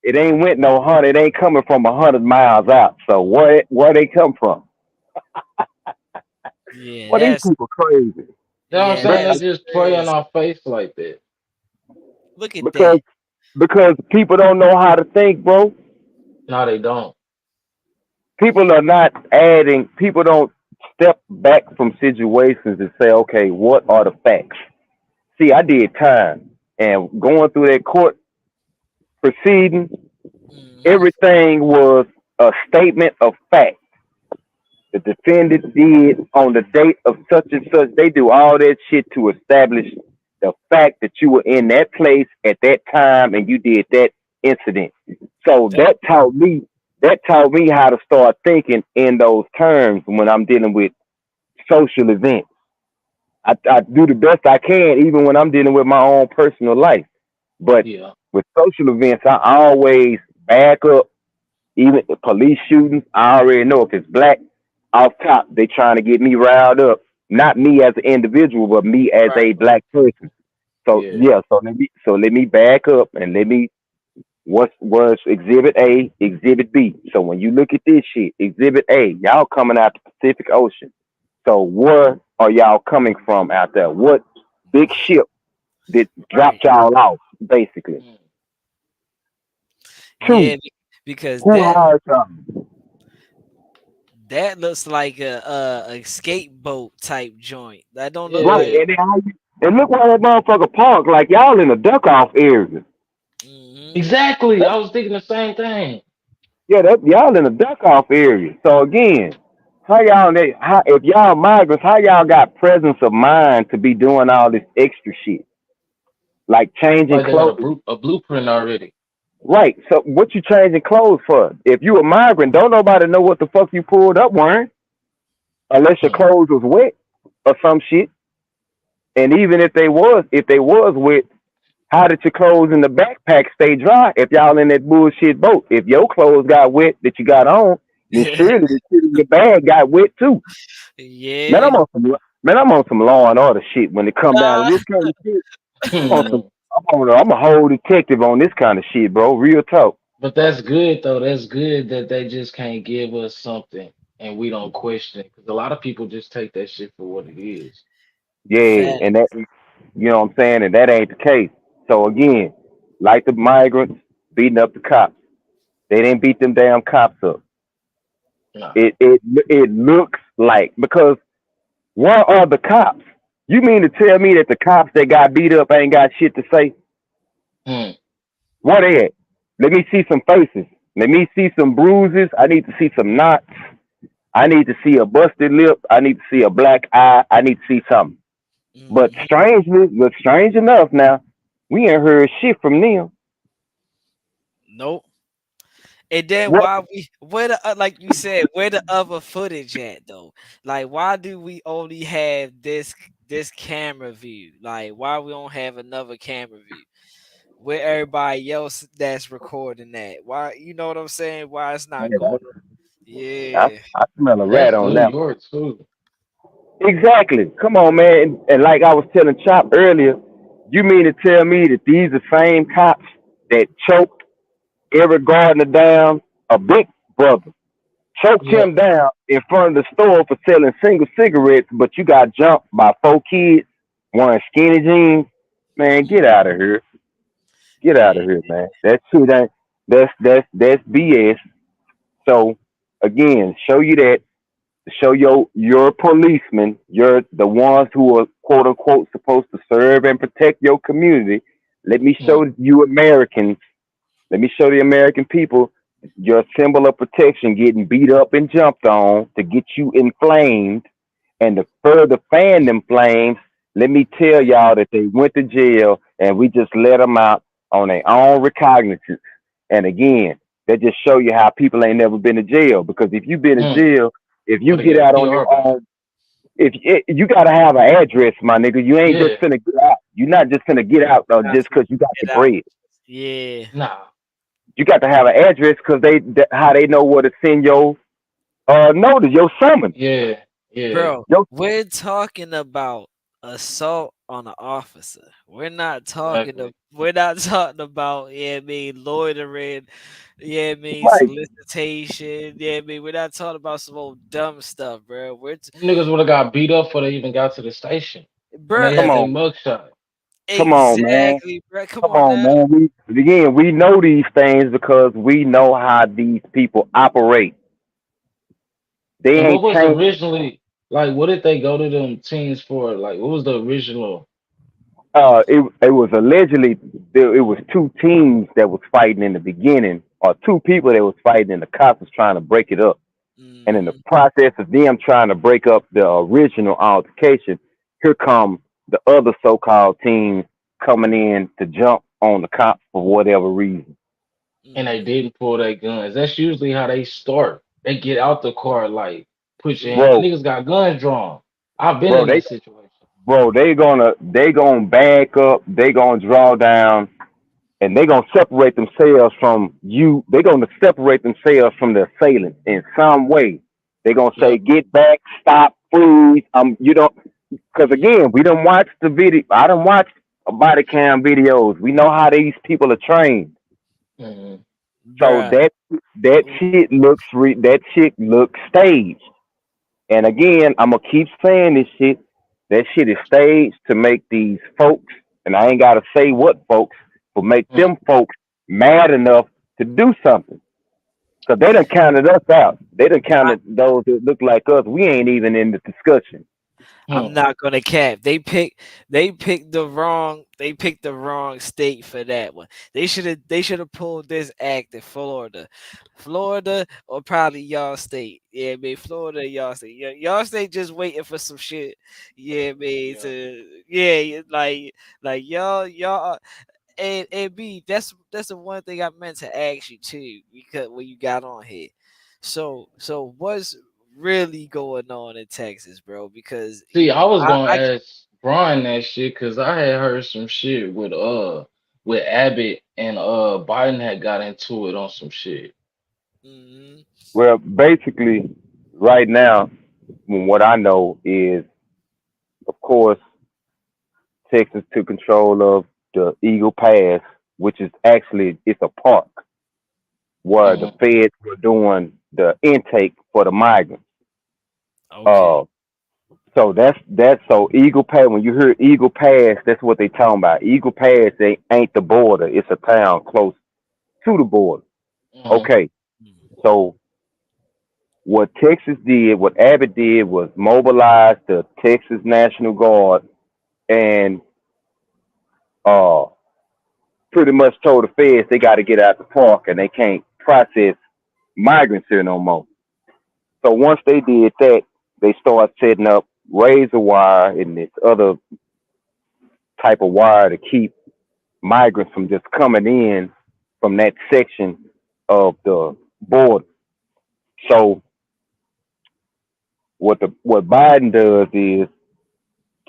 It ain't went no 100. It ain't coming from 100 miles out. So where they come from? Yeah, Well, these that's people crazy. You know what I'm yeah, saying? They that's just play in crazy. our face like that. Look at Because that. people don't know how to think, bro. No, they don't. People are not adding. People don't step back from situations and say, okay, what are the facts? See, I did time, and going through that court proceeding, Hmm. everything was a statement of fact. The defendant did on the date of such and such. They do all that shit to establish the fact that you were in that place at that time and you did that incident. So Fact. that taught me how to start thinking in those terms when I'm dealing with social events. I do the best I can even when I'm dealing with my own personal life. But Yeah. with social events, I always back up. Even the police shootings, I already know if it's black, off top, they trying to get me riled up. Not me as an individual, but me as Right. a black person. So Yeah. yeah, so let me back up and let me what's was exhibit A, exhibit B. So when you look at this shit, exhibit A, y'all coming out the Pacific Ocean. So where are y'all coming from out there? What big ship that Right. dropped y'all off, basically? Mm. Two, Yeah, because who hired y'all? that looks like a skateboat type joint. That don't look Right, Yeah. like. and then and look where that motherfucker park. Like y'all in the duck off area. Hmm. Exactly. I was thinking the same thing. Yeah, that y'all in the duck off area. So again, if y'all migrants, how y'all got presence of mind to be doing all this extra shit, like changing Like they had clothes? a blueprint already. Right. So what you changing clothes for? If you a migrant, don't nobody know what the fuck you pulled up wearing, unless your Hmm. clothes was wet or some shit. And even if they was wet, how did your clothes in the backpack stay dry if y'all in that bullshit boat? If your clothes got wet that you got on, then surely the shit in your bag got wet too. Man, Yeah. I'm on some law and order shit when it come down to Nah. this kind of shit. I'm on some I'm a whole detective on this kind of shit, bro. Real talk. But that's good though. That's good that they just can't give us something and we don't question it. Because a lot of people just take that shit for what it is. Yeah, Fact. and that you know what I'm saying, and that ain't the case. So again, like the migrants beating up the cops, they didn't beat them damn cops up. Nah. It looks like because where are the cops? You mean to tell me that the cops that got beat up ain't got shit to say? Hmm. Where they at? Let me see some faces. Let me see some bruises. I need to see some knots. I need to see a busted lip. I need to see a black eye. I need to see something. But Hmm. strange enough now, we ain't heard shit from them. Nope. And then What? why we where the like you said, where the other footage at though? Like why do we only have this camera view? Like why we don't have another camera view? Where everybody else that's recording that? Why you know what I'm saying? Why it's not Yeah, going on? Yeah. I smell a rat That's on New that one. York too. Exactly. Come on, man. And like I was telling Chop earlier, you mean to tell me that these are same cops that choked Eric Gardner down, a big brother, choked Yep. him down in front of the store for selling single cigarettes, but you got jumped by four kids wearing skinny jeans? Man, get Mhm. out of here. Get out Yeah. of here, man. That shit ain't that's BS. So again, show you that show your policemen, you're the ones who are quote unquote supposed to serve and protect your community. Let me Mm, show you Americans, let me show the American people your symbol of protection getting beat up and jumped on to get you inflamed. And to further fan them flames, let me tell y'all that they went to jail and we just let them out on their own recognizance. And again, that just show you how people ain't never been to jail. Because if you've been to mm. jail, if Or you they get get a out on PR your back. own, if it, you got to have an address, my nigga. You ain't just Yeah. finna get out. You're not just finna get out Got just to because you got the get out. bread. Yeah. Nah. You got to have an address because how they know where to send your notice, your summons, Yeah. Yeah. Bro, your we're talking about assault on an officer. Exactly. We're not talking about, yeah, I mean, loitering, yeah, I mean, right. solicitation, yeah, I mean, we're not talking about some old dumb stuff, bro. Them niggas would have got beat up before they even got to the station. And Bro, they Come had their on, mugshot. come on, man. exactly, bro. Come Come on on, now. man. We know these things because we know how these people operate. They And what ain't was changed. originally like? What did they go to them teams for? Like, what was the original? It was allegedly it was two teams that was fighting in the beginning, or two people that was fighting, and the cops was trying to break it up. And in the Hmm. process of them trying to break up the original altercation, here come the other so-called teams coming in to jump on the cops for whatever reason. And they Hmm. didn't pull their guns. That's usually how they start. They get out the car like, put your hand. Bro, Niggas got guns drawn. I've been bro, in they that situation. they gonna back up, they gonna draw down, and they gonna separate themselves from you. They gonna separate themselves from the assailant in some way. They gonna say, Yep. "Get back, stop, freeze." You don't, because Hmm. again, we don't watch the video. I don't watch body cam videos. We know how these people are trained. Hmm. So Bruh. that shit looks staged. And again, I'm gonna keep saying this shit. That shit is staged to make these folks, and I ain't gotta say what folks, but make them folks mad enough to do something. Cause they done counted us out. They done counted those that look like us. We ain't even in the discussion. I'm not gonna cap. They picked the wrong state for that one. They should have pulled this act in Florida. Florida or probably y'all state. Yeah, I mean Florida, y'all state. Yeah, y'all state just waiting for some shit. Yeah, I mean Yeah. to yeah, like y'all and B, that's the one thing I meant to ask you too, because when you got on here. So what's really going on in Texas, bro? Because See, I was gonna I ask Brian that shit because I had heard some shit with Abbott and Biden had got into it on some shit. mm, Well, basically, right now, from what I know is, of course, Texas took control of the Eagle Pass, which is actually it's a park where the Hmm. feds were doing the intake for the migrants. okay. Uh, so that's so Eagle Pass. When you hear Eagle Pass, that's what they talking about. Eagle Pass ain't the border; it's a town close to the border. Hmm. Okay, so what Texas did, what Abbott did, was mobilize the Texas National Guard and uh pretty much told the feds they got to get out the park and they can't process migrants here no more. So once they did that, they start setting up razor wire and this other type of wire to keep migrants from just coming in from that section of the border. So what Biden does is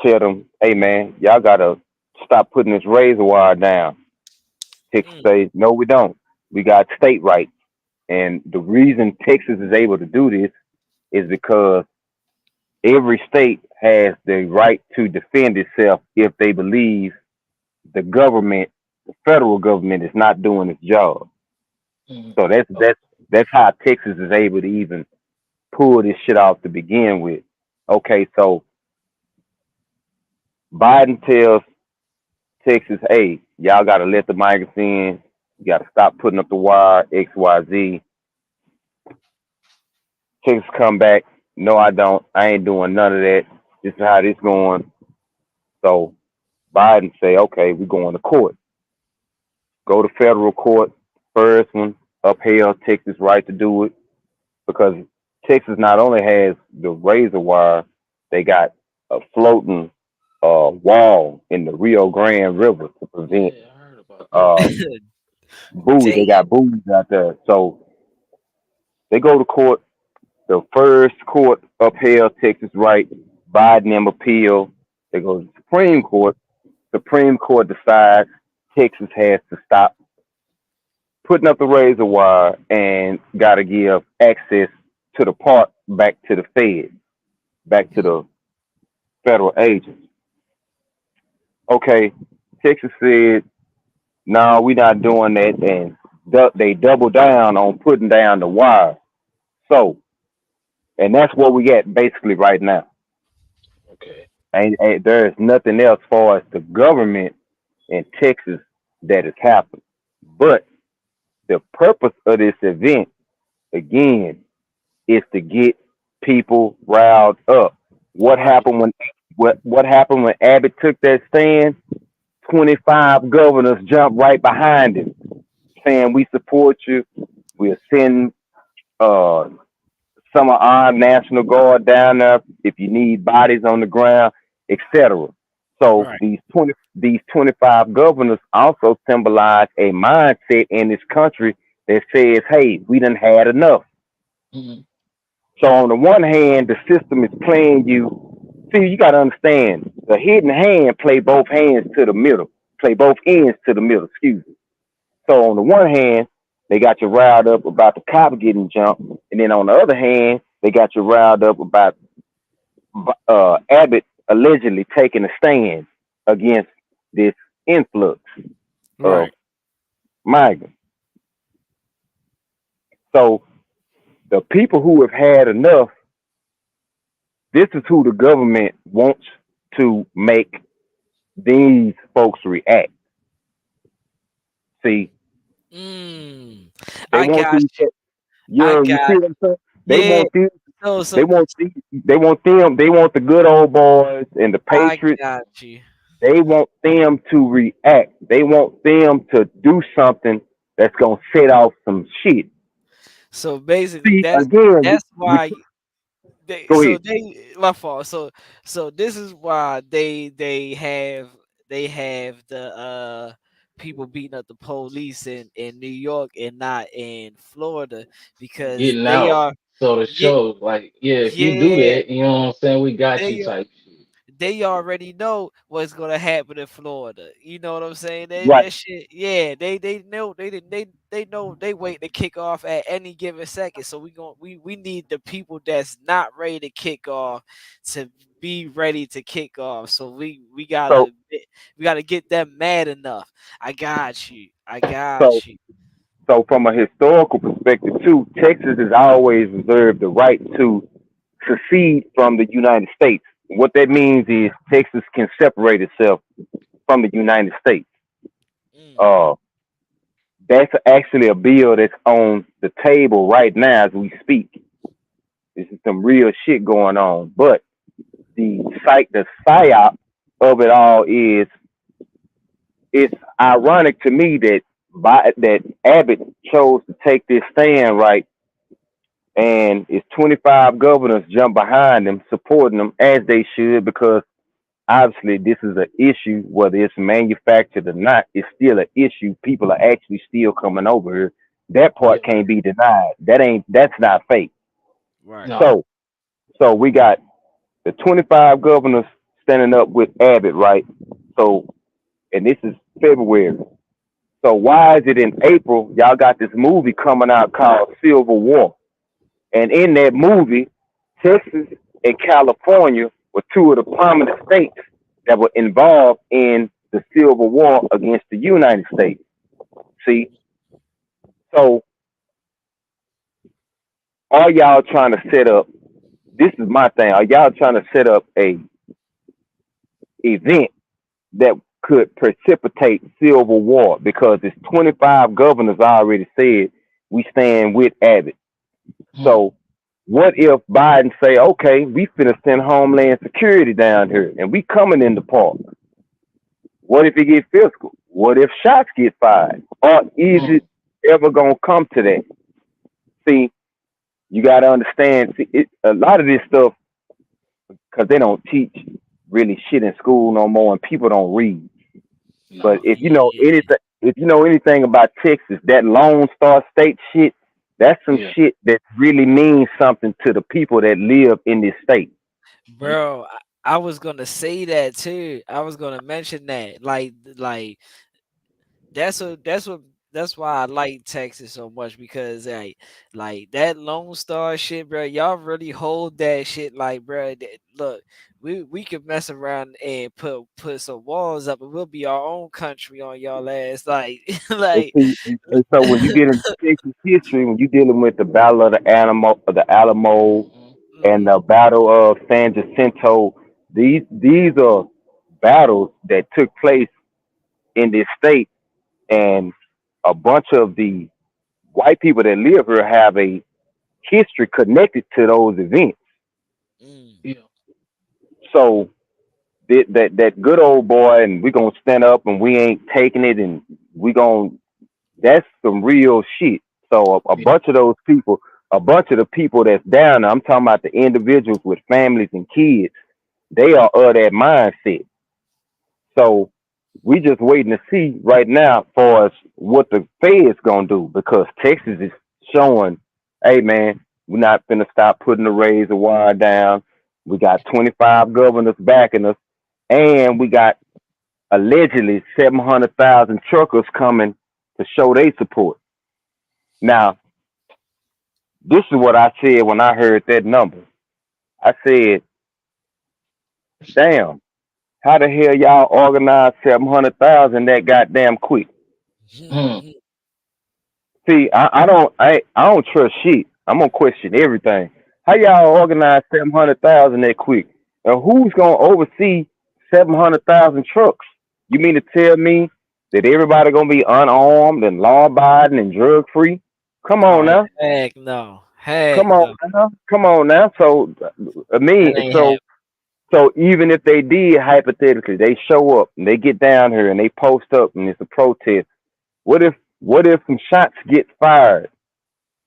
tell them, hey man, y'all gotta stop putting this razor wire down. Texas Mm, say, no, we don't. We got state rights. And the reason Texas is able to do this is because every state has the right to defend itself if they believe the government, the federal government, is not doing its job. Mm. So that's how Texas is able to even pull this shit off to begin with. Okay, so Biden tells Texas, hey, y'all got to let the migrants in. You got to stop putting up the wire, X, Y, Z. Texas come back. No, I don't. I ain't doing none of that. This is how this going. So Biden say, okay, we're going to court. Go to federal court. First one, upheld Texas' right to do it because Texas not only has the razor wire, they got a floating wall in the Rio Grande River to prevent Yeah, I heard about that. uh, buoys. They damn. got buoys out there. So they go to court. The first court upheld Texas' right. Biden them appeal. They go to the Supreme Court. Supreme Court decides Texas has to stop putting up the razor wire and got to give access to the park back to the Fed, back to the federal agents. Okay, Texas said, no, we're not doing that. And they double down on putting down the wire. So, and that's what we got basically right now. Okay. And there's nothing else far as the government in Texas that has happened. But the purpose of this event, again, is to get people riled up. What Right. happened when what happened when Abbott took that stand? 25 governors jumped right behind him, saying we support you. We'll send uh, some of our National Guard down there if you need bodies on the ground, etc. So Right. these 25 governors also symbolize a mindset in this country that says, hey, we done had enough. Mm. So on the one hand, the system is playing you. See, you got to understand the hidden hand play both hands to the middle, play both ends to the middle. Excuse me. So on the one hand, they got you riled up about the cop getting jumped, and then on the other hand, they got you riled up about Abbott allegedly taking a stand against this influx of Right. migrants. So the people who have had enough, this is who the government wants to make these folks react. See, Mm. they I want got these. you. I You see got what I'm saying? They yeah. want these. So They so want these. They want them. They want the good old boys and the I patriots. got you. They want them to react. They want them to do something that's gonna set off some shit. So basically, See, again, that's we why they go so ahead. they my fault. So this is why they have the people beating up the police in New York and not in Florida because Getting they out. are So the yeah show, like, yeah, if you do yeah that, you know what I'm saying? We got you they type shit. they already know what's gonna happen in Florida. You know what I'm saying? Right. That shit, yeah. They know they didn't they know they wait to kick off at any given second. So we need the people that's not ready to kick off to be ready to kick off. So So we gotta get them mad enough. I got you. I so got you. so from a historical perspective too, Texas has always reserved the right to secede from the United States. What that means is Texas can separate itself from the United States. Mm, Uh, that's actually a bill that's on the table right now as we speak. This is some real shit going on. But the psyop of it all is it's ironic to me that that Abbott chose to take this stand right and it's 25 governors jump behind them, supporting them as they should, because obviously this is an issue, whether it's manufactured or not. It's still an issue. People are actually still coming over here. That part Yeah. can't be denied. That's not fake. Right. No. So so we got the 25 governors standing up with Abbott, right? So, and this is February. So why is it in April? Y'all got this movie coming out called Civil War, and in that movie, Texas and California were two of the prominent states that were involved in the Civil War against the United States. See, so are y'all trying to set up? This is my thing. Are y'all trying to set up a event that could precipitate civil war? Because it's 25 governors already said we stand with Abbott. Hmm. So what if Biden say, okay, we finna send Homeland Security down here and we coming in the park? What if it get physical? What if shots get fired? Or is Hmm. it ever gonna come to that? See, you gotta understand. See, a lot of this stuff, because they don't teach really shit in school no more, and people don't read. But No. Yeah. if you know anything about Texas, that Lone Star State shit, that's some Yeah. shit that really means something to the people that live in this state. Yeah. Bro, I was gonna say that too. I was gonna mention that. Like that's why I like Texas so much, because like that Lone Star shit, bro. Y'all really hold that shit, like, bro. Look, we could mess around and put some walls up, and we'll be our own country on y'all ass, like And like. see, and so when you get into Texas history, when you're dealing with the Battle of the Alamo, Hmm. and the Mhm, Battle of San Jacinto, these are battles that took place in this state, and a bunch of the white people that live here have a history connected to those events. mm, Yeah. So that good old boy, and we gonna stand up and we ain't taking it, and we gonna that's some real shit. So a Yeah. bunch of those people, a bunch of the people that's down there, I'm talking about the individuals with families and kids, they are of that mindset. So we just waiting to see right now for us what the Fed's gonna do, because Texas is showing, hey man, we're not gonna stop putting the razor wire down. We got 25 governors backing us, and we got allegedly 700,000 truckers coming to show their support. Now, this is what I said when I heard that number. I said, damn, how the hell y'all organize 700,000 that goddamn quick? Hmm. See, I don't trust shit. I'm gonna question everything. How y'all organize 700,000 that quick? And who's gonna oversee 700,000 trucks? You mean to tell me that everybody gonna be unarmed and law abiding and drug free? Come on oh now, heck no, heck come on no, now, come on now. So I that mean, ain't happening. so even if they did hypothetically, they show up and they get down here and they post up and it's a protest. What if some shots get fired?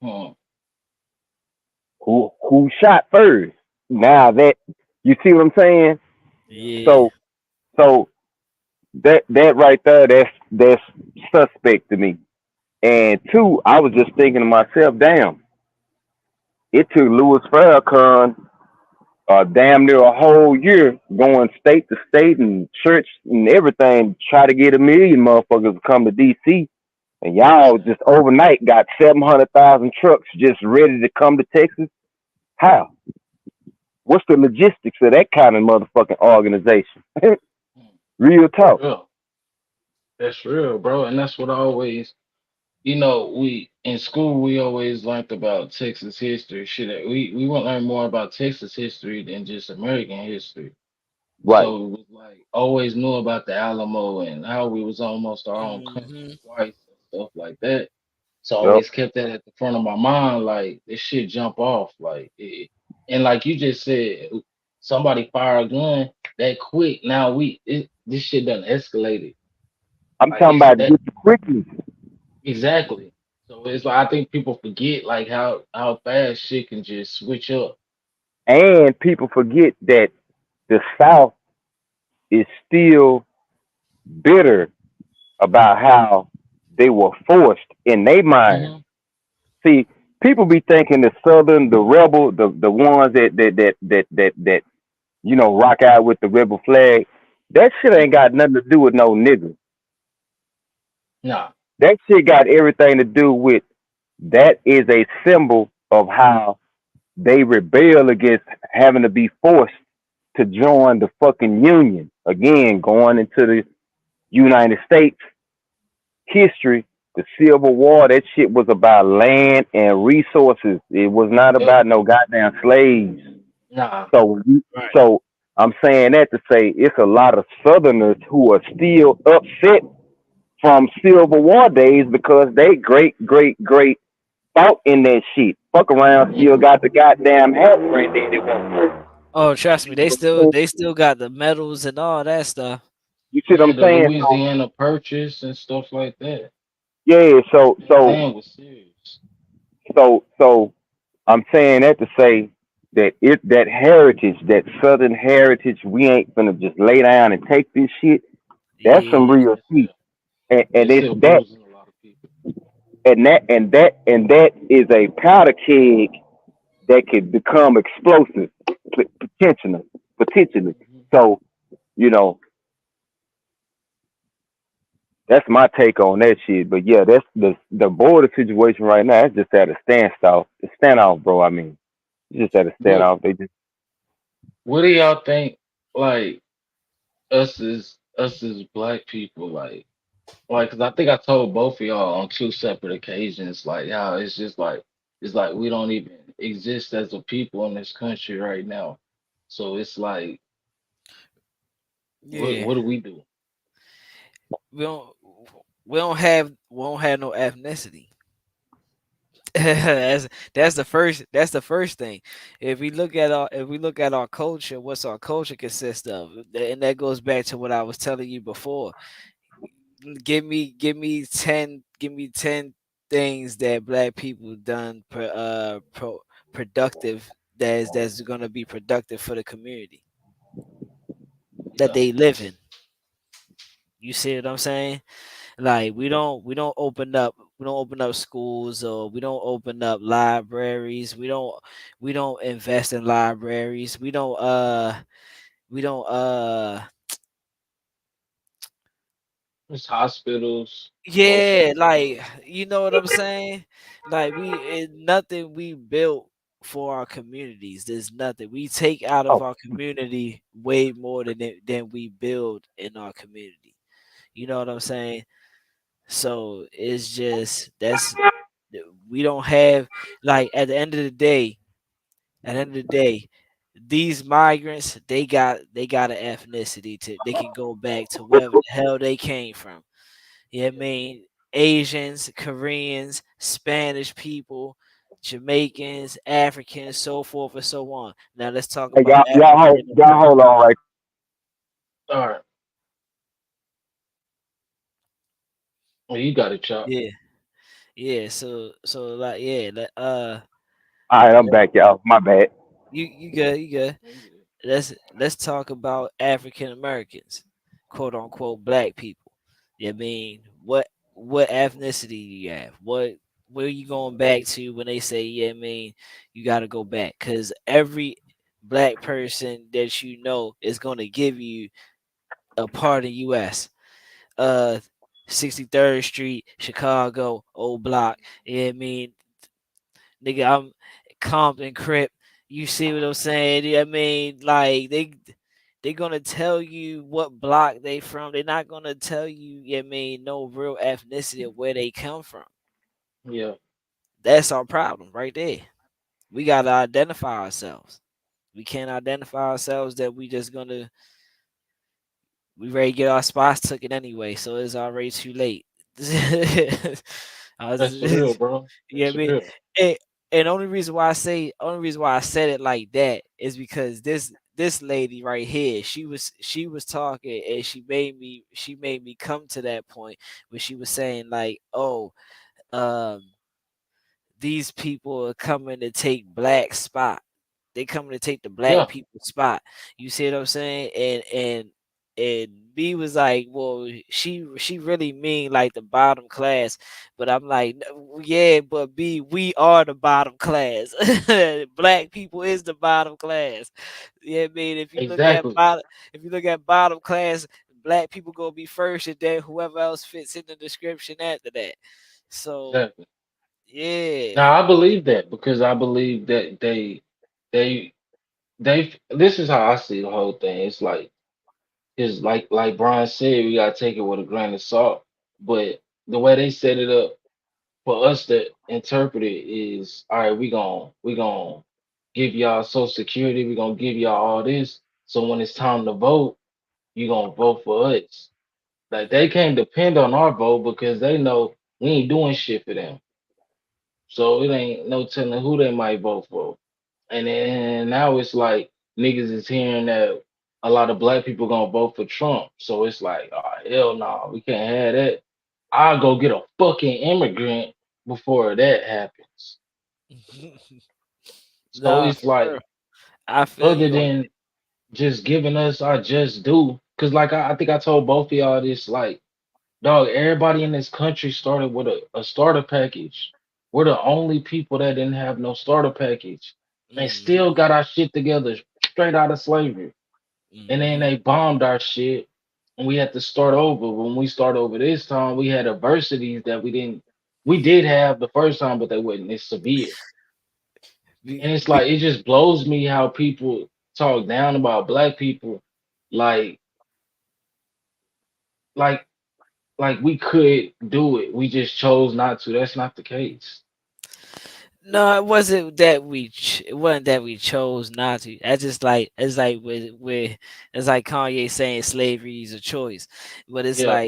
Hmm. Who shot first? Now that you see what I'm saying? Yeah. So so that right there, that's suspect to me. And two, I was just thinking to myself, damn, it took Louis Farrakhan damn near a whole year going state to state and church and everything, try to get a million motherfuckers to come to DC. And y'all just overnight got 700,000 trucks just ready to come to Texas. How? What's the logistics of that kind of motherfucking organization? Hmm. Real talk. Real. That's real, bro. And that's what I always, we in school we always learned about Texas history. Shit, we want to learn more about Texas history than just American history. Right. So it was like always knew about the Alamo and how we was almost our own country Hmm. twice and stuff like that. So I Yep. always kept that at the front of my mind, like this shit jump off, and like you just said, somebody fire a gun that quick. Now this shit done escalated. I'm Like talking it's about that just the quickness. exactly. So it's like I think people forget like how fast shit can just switch up. And people forget that the South is still bitter about how they were forced in their mind. Hmm. See, people be thinking the Southern, the rebel, the ones that rock out with the rebel flag. That shit ain't Hmm. got nothing to do with no nigga. Nah, That shit got everything to do with that is a symbol of how they rebel against having to be forced to join the fucking union. Again, going into the United States history, the Civil War, that shit was about land and resources. It was not yep, about no goddamn slaves. nah, So, Right. so I'm saying that to say it's a lot of Southerners who are still upset from Civil War days because they great fought in that shit. Fuck around, still hmm, got the goddamn hat right there. They won't work. Oh, trust me, You see what I'm saying? they still got the medals and all that stuff. You see what yeah, I'm the saying? So Louisiana Purchase and stuff like that. yeah, That land was serious. so I'm saying that to say that that heritage, that Southern heritage, we ain't gonna just lay down and take this shit. That's some Yeah. real It's heat, still, and it's it's still that bruising a lot of people. and that is a powder keg that could become explosive potentially. Hmm. So you know that's my take on that shit. But yeah, that's the border situation right now. It's just at a standstill. The standoff, bro. I mean, it's just at a What standoff. They just what do y'all think? Like us as black people, like, cause I think I told both of y'all on two separate occasions, like how it's just like it's like we don't even exist as a people in this country right now. So it's like, Yeah. what do we do? We don't we don't have no ethnicity. That's the first thing. If we look at our culture, what's our culture consist of? And that goes back to what I was telling you before. Give me 10 things that black people done productive that's going to be productive for the community that Yeah, they live in. You see what I'm saying? Like we don't open up schools, or we don't open up libraries. We don't invest in libraries. We don't it's hospitals, yeah, grocery like, stores. you know what I'm saying? Like, nothing we built for our communities. There's nothing. We take out of oh our community way more than we build in our community. You know what I'm saying? So it's just that's we don't have, like, at the end of the day, at the end of the day, these migrants, they got an ethnicity to they can go back to wherever the hell they came from. Yeah, I Yeah. mean, Asians, Koreans, Spanish people, Jamaicans, Africans, so forth and so on. Now let's talk hey, about African y'all hold Americans. on right. All right. Well, you got it, Chop. Yeah, yeah. So like, yeah, All right, I'm let- back, y'all. My bad. you good, you good. Yeah, you good. Let's talk about African Americans, quote unquote black people. I mean, what ethnicity do you have? Where are you going back to when they say, yeah, I mean, you got to go back, because every black person that you know is going to give you a part of U.S. Uh, 63rd Street, Chicago, Old Block. Yeah, I mean, nigga, I'm Compton, Crip. You see what I'm saying? Yeah, I mean, like, they gonna tell you what block they from. They're not gonna tell you, yeah, I mean, no real ethnicity of where they come from. Yeah, That's our problem right there. We gotta identify ourselves. We can't identify ourselves that we just gonna we ready to get our spots taken anyway, so it's already too late. I that's for real, was, bro. yeah, That's I for mean, real. and only reason why I said it like that is because this lady right here, she was talking, and she made me come to that point where she was saying like, oh, these people are coming to take black spot. They coming to take the black Yeah, people's spot. You see what I'm saying? And B was like, well, she really mean like the bottom class, but I'm like, "No, yeah, but B, we are the bottom class. Black people is the bottom class. Yeah, I mean, exactly, if you look at bottom class, black people gonna be first, and then whoever else fits in the description after that. So exactly. yeah. Now I believe that because I believe that they this is how I see the whole thing. It's like Brian said, we gotta take it with a grain of salt. But the way they set it up for us to interpret it is, all right, we gonna give y'all Social Security, we gonna give y'all all this. So when it's time to vote, you gonna vote for us. Like they can't depend on our vote because they know we ain't doing shit for them. So it ain't no telling who they might vote for. And then now it's like niggas is hearing that a lot of black people gonna vote for Trump. So it's like, oh hell no, we can't have that. I'll go get a fucking immigrant before that happens. So Nah, it's for real. like I feel other you on than just giving us our just due, cause like I think I told both of y'all this, like, dog, everybody in this country started with a starter package. We're the only people that didn't have no starter package and hmm still got our shit together straight out of slavery. And then hmm they bombed our shit and we had to start over. When we start over this time, we had adversities that we did have the first time, but they wasn't as severe. be, And it's be, like, it just blows me how people talk down about black people. Like, like, like we could do it. We just chose not to. That's not the case. no, it wasn't that we chose not to. That's just like it's like with it's like Kanye saying slavery is a choice, but Yeah,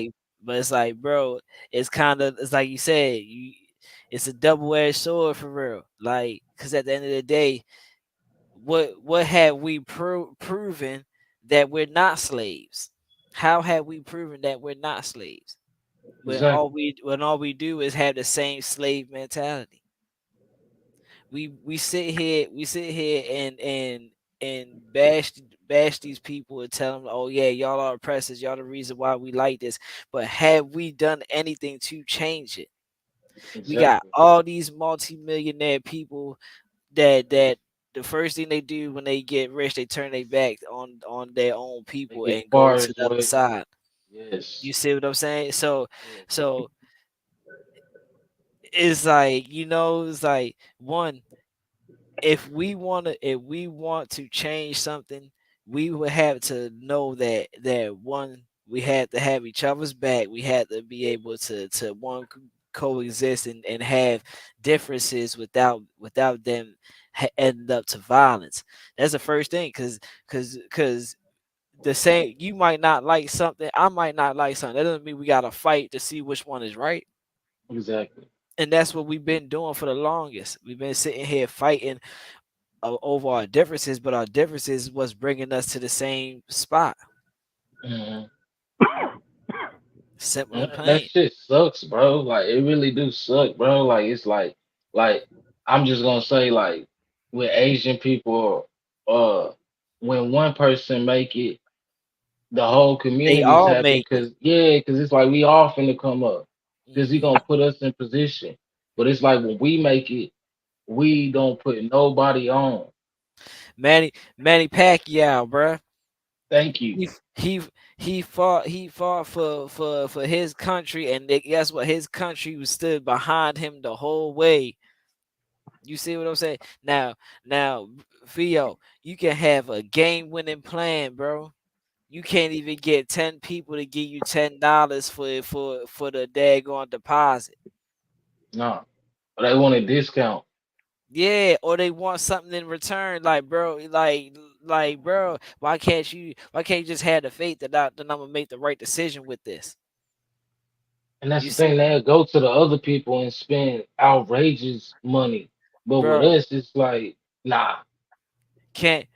it's like, bro, it's kind of it's like you said, it's a double edged sword for real. Like, cause at the end of the day, what have we proven that we're not slaves? How have we proven that we're not slaves? exactly. When all we do is have the same slave mentality. We sit here and bash these people and tell them, oh yeah, y'all are oppressors, y'all the reason why we like this. But have we done anything to change it? We got Exactly. all these multimillionaire people that the first thing they do when they get rich, they turn their back on their own They people get and go far to as the other well. side. Yes. You see what I'm saying? So Yes. so it's like, it's like, one, if we want to change something, we would have to know that one, we had to have each other's back. We had to be able to one coexist and have differences without them ending up to violence. That's the first thing, because the same, you might not like something, I might not like something. That doesn't mean we gotta fight to see which one is right. Exactly. And that's what we've been doing for the longest. We've been sitting here fighting over our differences, but our differences was bringing us to the same spot. Mhm. Simple and And that plain. shit sucks, bro. Like it really do suck, bro. Like it's like I'm just gonna say like with Asian people, when one person make it, the whole They community's all happy make it. because yeah, because it's like we all finna come up because he hmm gonna put us in position. But it's like when we make it, we don't put nobody on. Manny Pacquiao, bruh. Thank you. He he he fought for his country, and guess what? His country was stood behind him the whole way. You see what I'm saying? Now, Theo, you can have a game winning plan, bro. You can't even get 10 people to give you $10 for the daggone deposit. Nah, but they want a discount. Yeah, or they want something in return. Like, bro, bro, why can't you just have the faith that I'm gonna make the right decision with this? And that's You the see, thing, they'll go to the other people and spend outrageous money. But with bro, us, it's like, nah, can't,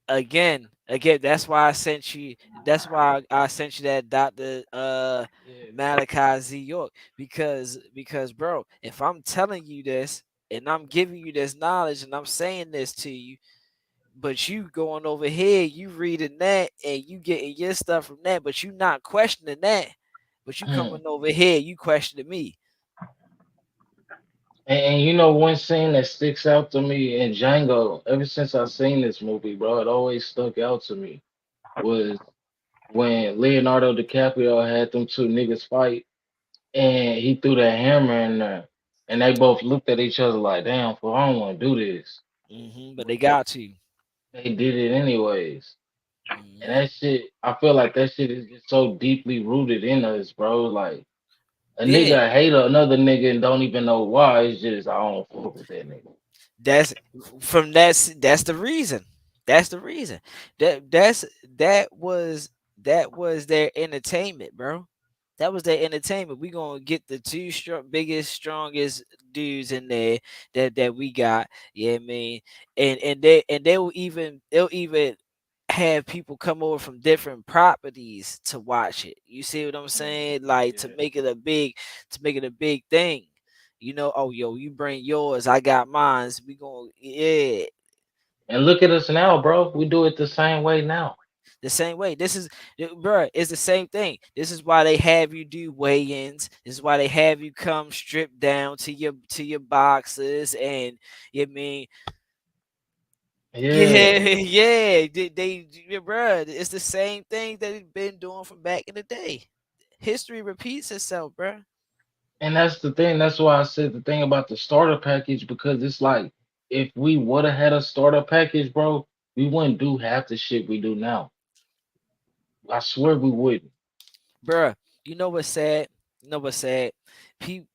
again. Again, that's why I sent you. That's why I sent you that Doctor Yeah. Malachi Z York, because bro, if I'm telling you this and I'm giving you this knowledge and I'm saying this to you, but you going over here, you reading that and you getting your stuff from that, but you not questioning that, but you Hmm. coming over here, you questioning me. And you know one scene that sticks out to me in Django, ever since I seen this movie, bro, it always stuck out to me, was when Leonardo DiCaprio had them two niggas fight and he threw that hammer in there and they both looked at each other like, damn, fool, I don't want to do this. But they But got to. they did it anyways. And hmm that shit, I feel like that shit is just so deeply rooted in us, bro. Like a Yeah, nigga hate another nigga and don't even know why. It's just I don't fuck with that nigga. that's from that's the reason. That's the reason. That's that was that was their entertainment, bro. That was their entertainment. We gonna get the two biggest, strongest dudes in there that we got. Yeah, I mean, and they'll even have people come over from different properties to watch it. You see what I'm Mhm. saying? Like Yeah. to make it a big thing. You know, oh yo, you bring yours, I got mines. We gonna yeah, And look at us now, bro. We do it the same way now. the same way. This is, bruh, it's the same thing. This is why they have you do weigh-ins. This is why they have you come stripped down to your boxes, and you mean, yeah, Yeah. yeah, yeah, bruh, it's the same thing that they've been doing from back in the day. History repeats itself, bruh. And that's the thing. That's why I said the thing about the starter package because it's like if we would have had a starter package, bro, we wouldn't do half the shit we do now. I swear we wouldn't. Bruh, you know what's sad? You know what's sad? Peep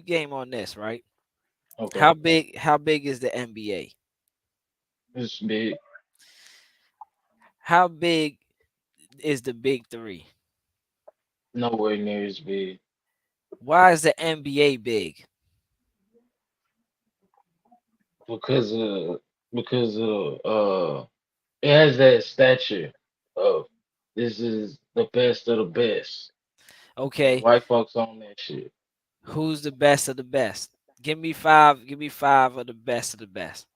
game on this, right? Okay. How big is the NBA? It's big. How big is the big three? Nowhere near as big. Why is the NBA big? Because it has that stature of this is the best of the best. And Okay, white folks own that shit. who's the best of the best? Give me five. Give me five of the best of the best.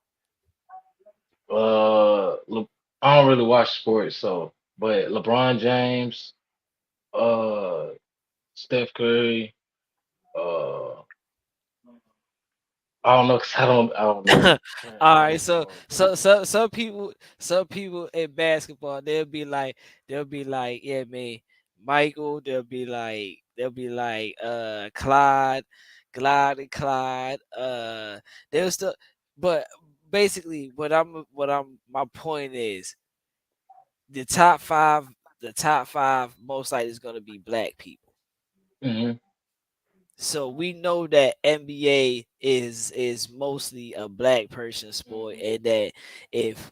Look, I don't really watch sports, so but LeBron James, uh, Steph Curry, uh, I don't know, cause I don't know All current right, so basketball, but some people in basketball they'll be like, yeah, man, Michael. They'll be like Clyde. They'll still, but basically what I'm my point is the top five the top five most likely is gonna be black people. hmm So we know that NBA is mostly a black person sport, hmm and that if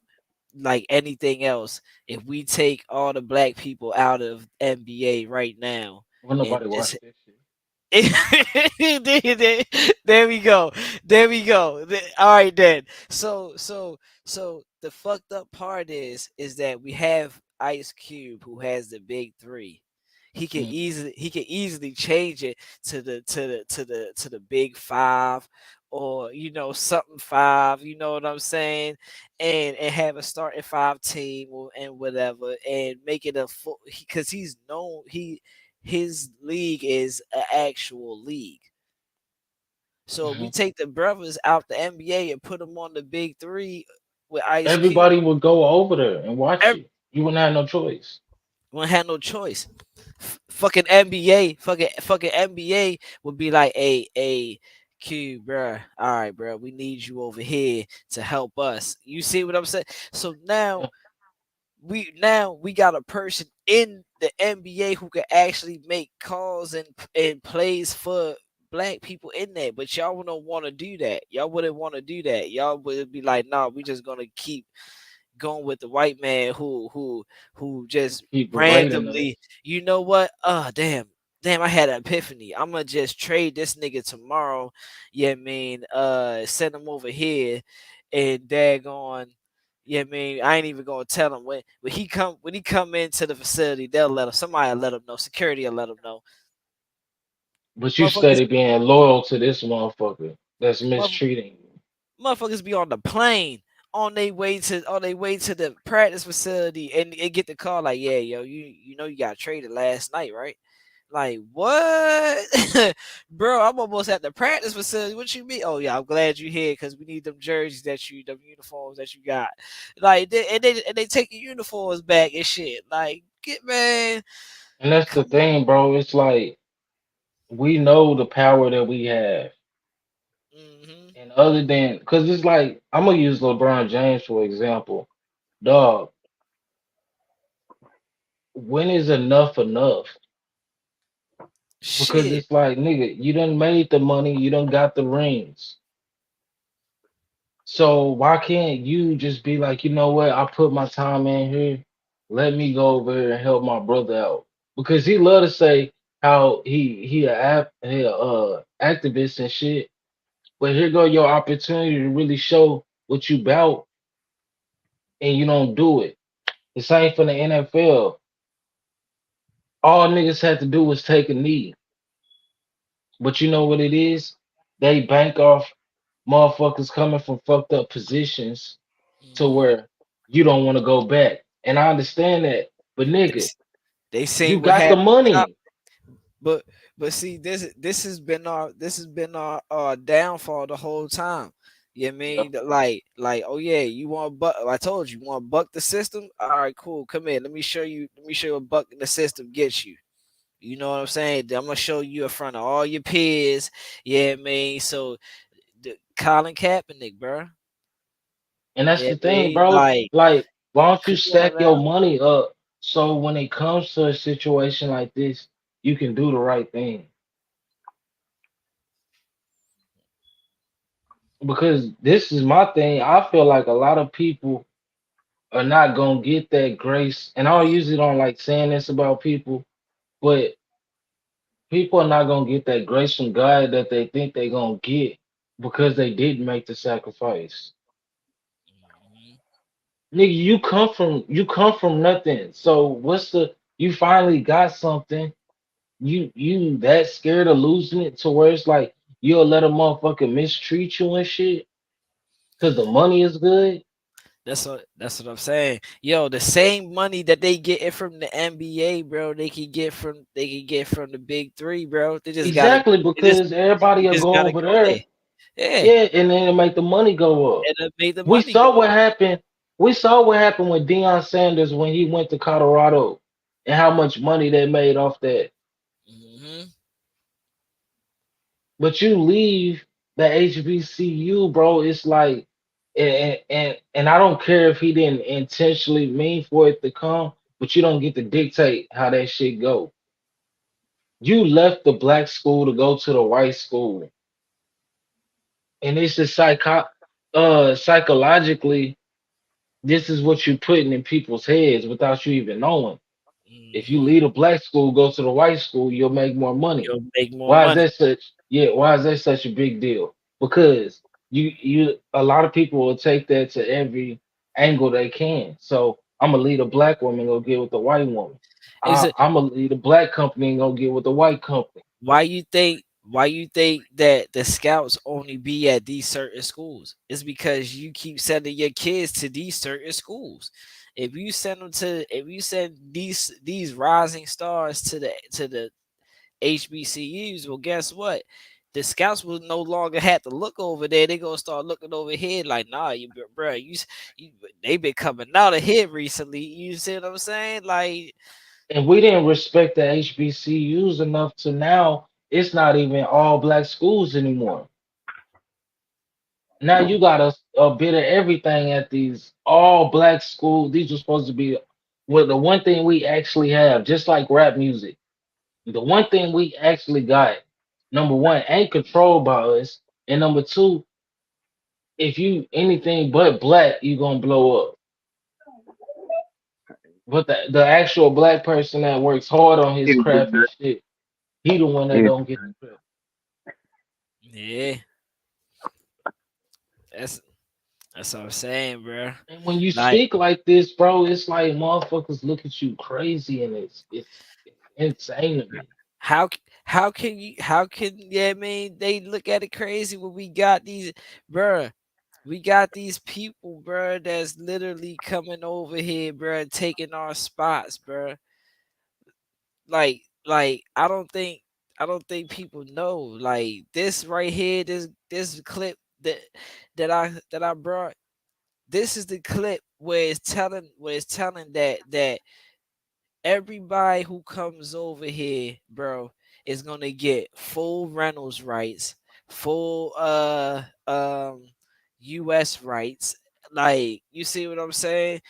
like anything else, if we take all the black people out of NBA right now well, and nobody just watched that shit. there there we go. There we go. All right then. So the fucked up part is that we have Ice Cube who has the big three. hmm He can easily change it to the big five, or you know, something five, you know what I'm saying? And have a starting five team and whatever, and make it a full, because he's known, his league is an actual league. So if we hmm take the brothers out the NBA and put them on the big three with Ice Cube, Everybody would go over there and watch everyone it. You wouldn't have no choice. won't have no choice. Fucking NBA, fucking NBA would be like, a Cube, bruh. All right, bruh. We need you over here to help us. You see what I'm saying? So Yeah. now we got a person in the NBA who can actually make calls and plays for black people in there. But y'all wouldn't want to do that. Y'all wouldn't want to do that. Y'all would be like, nah, we just gonna keep going with the white man who Who just keep berating us. randomly, you know what? Damn, I had an epiphany. I'm gonna just trade this nigga tomorrow. Yeah, I mean, send him over here and daggone, Yeah, I mean, I ain't even gonna tell him when he come into the facility. They'll let him. Somebody will let him know. Security will let him know. But you Motherfuckers, study being loyal to this motherfucker that's mother- mistreating you. motherfuckers be on the plane on their way to the practice facility and get the call like, yeah, yo, you know you got traded last night, right? Like what, bro? I'm almost at the practice facility. What you mean? Oh yeah, I'm glad you here because we need them jerseys them uniforms that you got. Like they take your uniforms back and shit. Like get man, And that's the come on. thing, bro. It's like we know the power that we have. Hmm. And other than, because it's like, I'm going to use LeBron James for example. Dog, when is enough enough? Because Shit. it's like, nigga, you done made the money, you done got the rings. So why can't you just be like, you know what? I put my time in here. Let me go over here and help my brother out. Because he love to say how he a activist and shit. But here go your opportunity to really show what you bout, and you don't do it. The same for the NFL. All niggas had to do was take a knee. But you know what it is? They bank off motherfuckers coming from fucked up positions to Hmm. where you don't want to go back. And I understand that. But They, nigga, s- they you seen what got the happened. money. But see, this has been our downfall the whole time. You know what I Yeah. mean? Like oh yeah, you want to buck? I told you, you want to buck the system. All right, cool. Come here. Let me show you. Let me show you what bucking the system gets you. You know what I'm saying? I'm gonna show you in front of all your peers. Yeah, what I mean. So Colin Kaepernick, bro. And that's Yeah, the what I thing, mean. bro. Like, Like, why don't you come on stack your now. money up so when it comes to a situation like this, you can do the right thing? Because this is my thing. I feel like a lot of people are not gonna get that grace. And I usually don't like saying this about people, but people are not gonna get that grace from God that they think they're gonna get because they didn't make the sacrifice. Mhm. Nigga, you come from nothing. So what's the you finally got something. You that scared of losing it to where it's like you'll let a motherfucker mistreat you and shit because the money is good. That's what I'm saying. Yo, the same money that they getting from the NBA, bro, they can get from the big three, bro. Exactly, because They everybody will just go gotta over go there. there. Yeah. Yeah, and then it make the money go up. And it made the We money saw go what up. happened. We saw what happened with Deion Sanders when he went to Colorado and how much money they made off that. Hmm. But you leave the HBCU, bro. It's like, and I don't care if he didn't intentionally mean for it to come, but you don't get to dictate how that shit go. You left the black school to go to the white school, and it's just psychologically, this is what you're putting in people's heads without you even knowing. If you Hmm. leave a black school, go to the white school, you'll make more money. You'll make more Why is money. that such? Yeah, why is that such a big deal? Because you a lot of people will take that to every angle they can. So I'm gonna lead a black woman go get with the white woman. Is it I'm gonna lead a black company and go get with the white company. why you think that the scouts only be at these certain schools? It's because you keep sending your kids to these certain schools. If you send these rising stars to the HBCUs, well, guess what? The scouts will no longer have to look over there. They gonna start looking over here like, nah, bro, you they been coming out of here recently. You see what I'm saying? Like, And we didn't respect the HBCUs enough to now it's not even all black schools anymore. Now you got a bit of everything at these all black schools. These are supposed to be well, the one thing we actually have, just like rap music. The one thing we actually got, number one, ain't controlled by us. And number two, if you anything but black, you gonna blow up. But the actual black person that works hard on his craft and shit, he the one that don't get the credit. yeah, that's That's what I'm saying, bro. And when you Like speak like this, bro, it's like motherfuckers look at you crazy, and it's insane to me. how how can you how can yeah I mean they look at it crazy when we got these bruh. We got these people, bruh, that's literally coming over here, bruh, taking our spots, bruh. Like I don't think people know. Like this right here, this clip that I brought. This is the clip where it's telling that everybody who comes over here, bro, is gonna get full rentals rights, full US rights. Like, you see what I'm saying?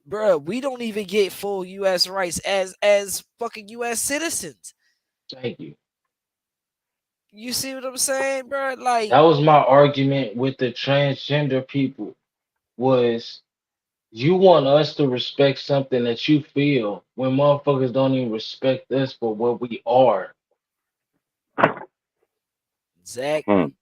Bro, we don't even get full US rights as fucking US citizens. Thank you. You see what I'm saying, bro? Like, That was my argument with the transgender people. Was you want us to respect something that you feel when motherfuckers don't even respect us for what we are. Hmm. exactly,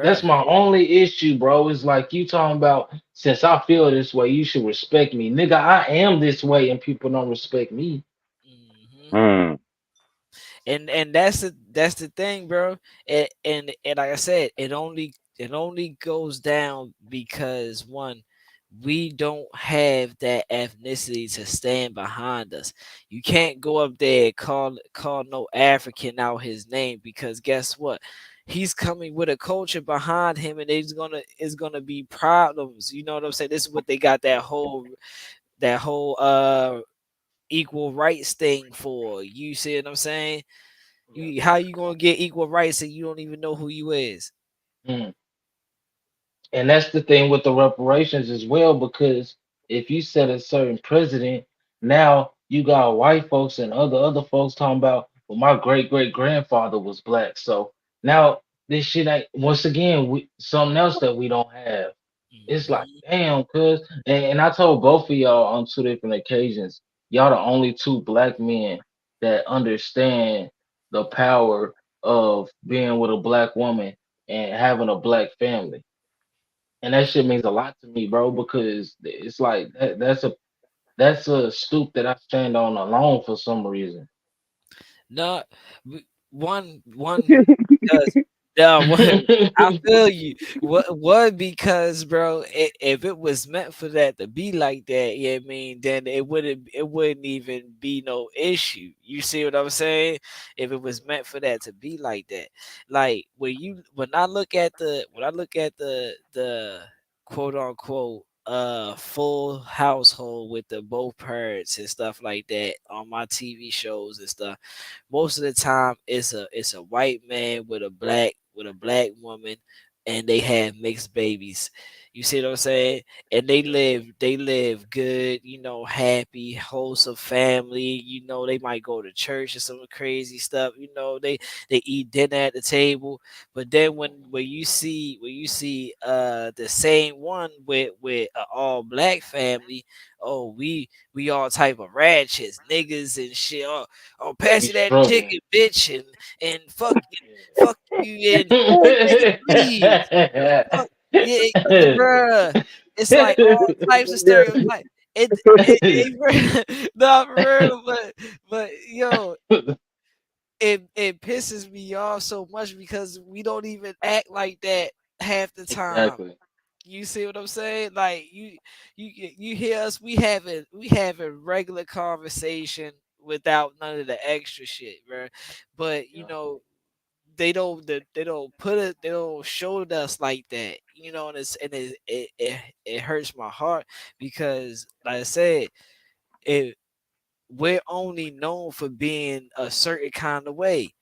That's bro. my only issue, bro. It's like you talking about since I feel this way, you should respect me. Nigga, I am this way and people don't respect me. Hmm. Hmm. And that's the thing, bro. And like I said, it only goes down because one, we don't have that ethnicity to stand behind us. You can't go up there and call no African out his name, because guess what? He's coming with a culture behind him, and it's gonna be problems. You know what I'm saying? This is what they got that whole equal rights thing for. You see what I'm saying? Yeah. How you gonna get equal rights and you don't even know who you is? Mm. And that's the thing with the reparations as well, because if you set a certain president, now you got white folks and other folks talking about, well, my great grandfather was black. So now this shit ain't once again something else that we don't have. It's like, Hmm. damn, cuz. And I told both of y'all on two different occasions, y'all the only two black men that understand the power of being with a black woman and having a black family. And that shit means a lot to me, bro, because it's like that's a stoop that I stand on alone for some reason. No, one because one, I feel you. What because, bro, if it was meant for that to be like that, yeah, I mean, then it wouldn't even be no issue. You see what I'm saying? If it was meant for that to be like that, like when I look at the quote unquote full household with the both parents and stuff like that on my TV shows and stuff, most of the time it's a white man with a black woman, and they have mixed babies. You see what I'm saying? And they Yeah, live good, happy, wholesome family. They might go to church or some crazy stuff. They eat dinner at the table. But then when you see the same one with an all black family, oh, we all type of ratchets, niggas and shit. Oh, pass we you that struggling. chicken, bitch, and fuck you, and nigga, please, fuck yeah, bruh. It's like all types of stereotypes. Not for real, but yo, it pisses me off so much because we don't even act like that half the time. Exactly. You see what I'm saying? Like you hear us, we having regular conversation without none of the extra shit, bro. But Yeah, they don't show us like that, and it hurts my heart because, like I said, it we're only known for being a certain kind of way,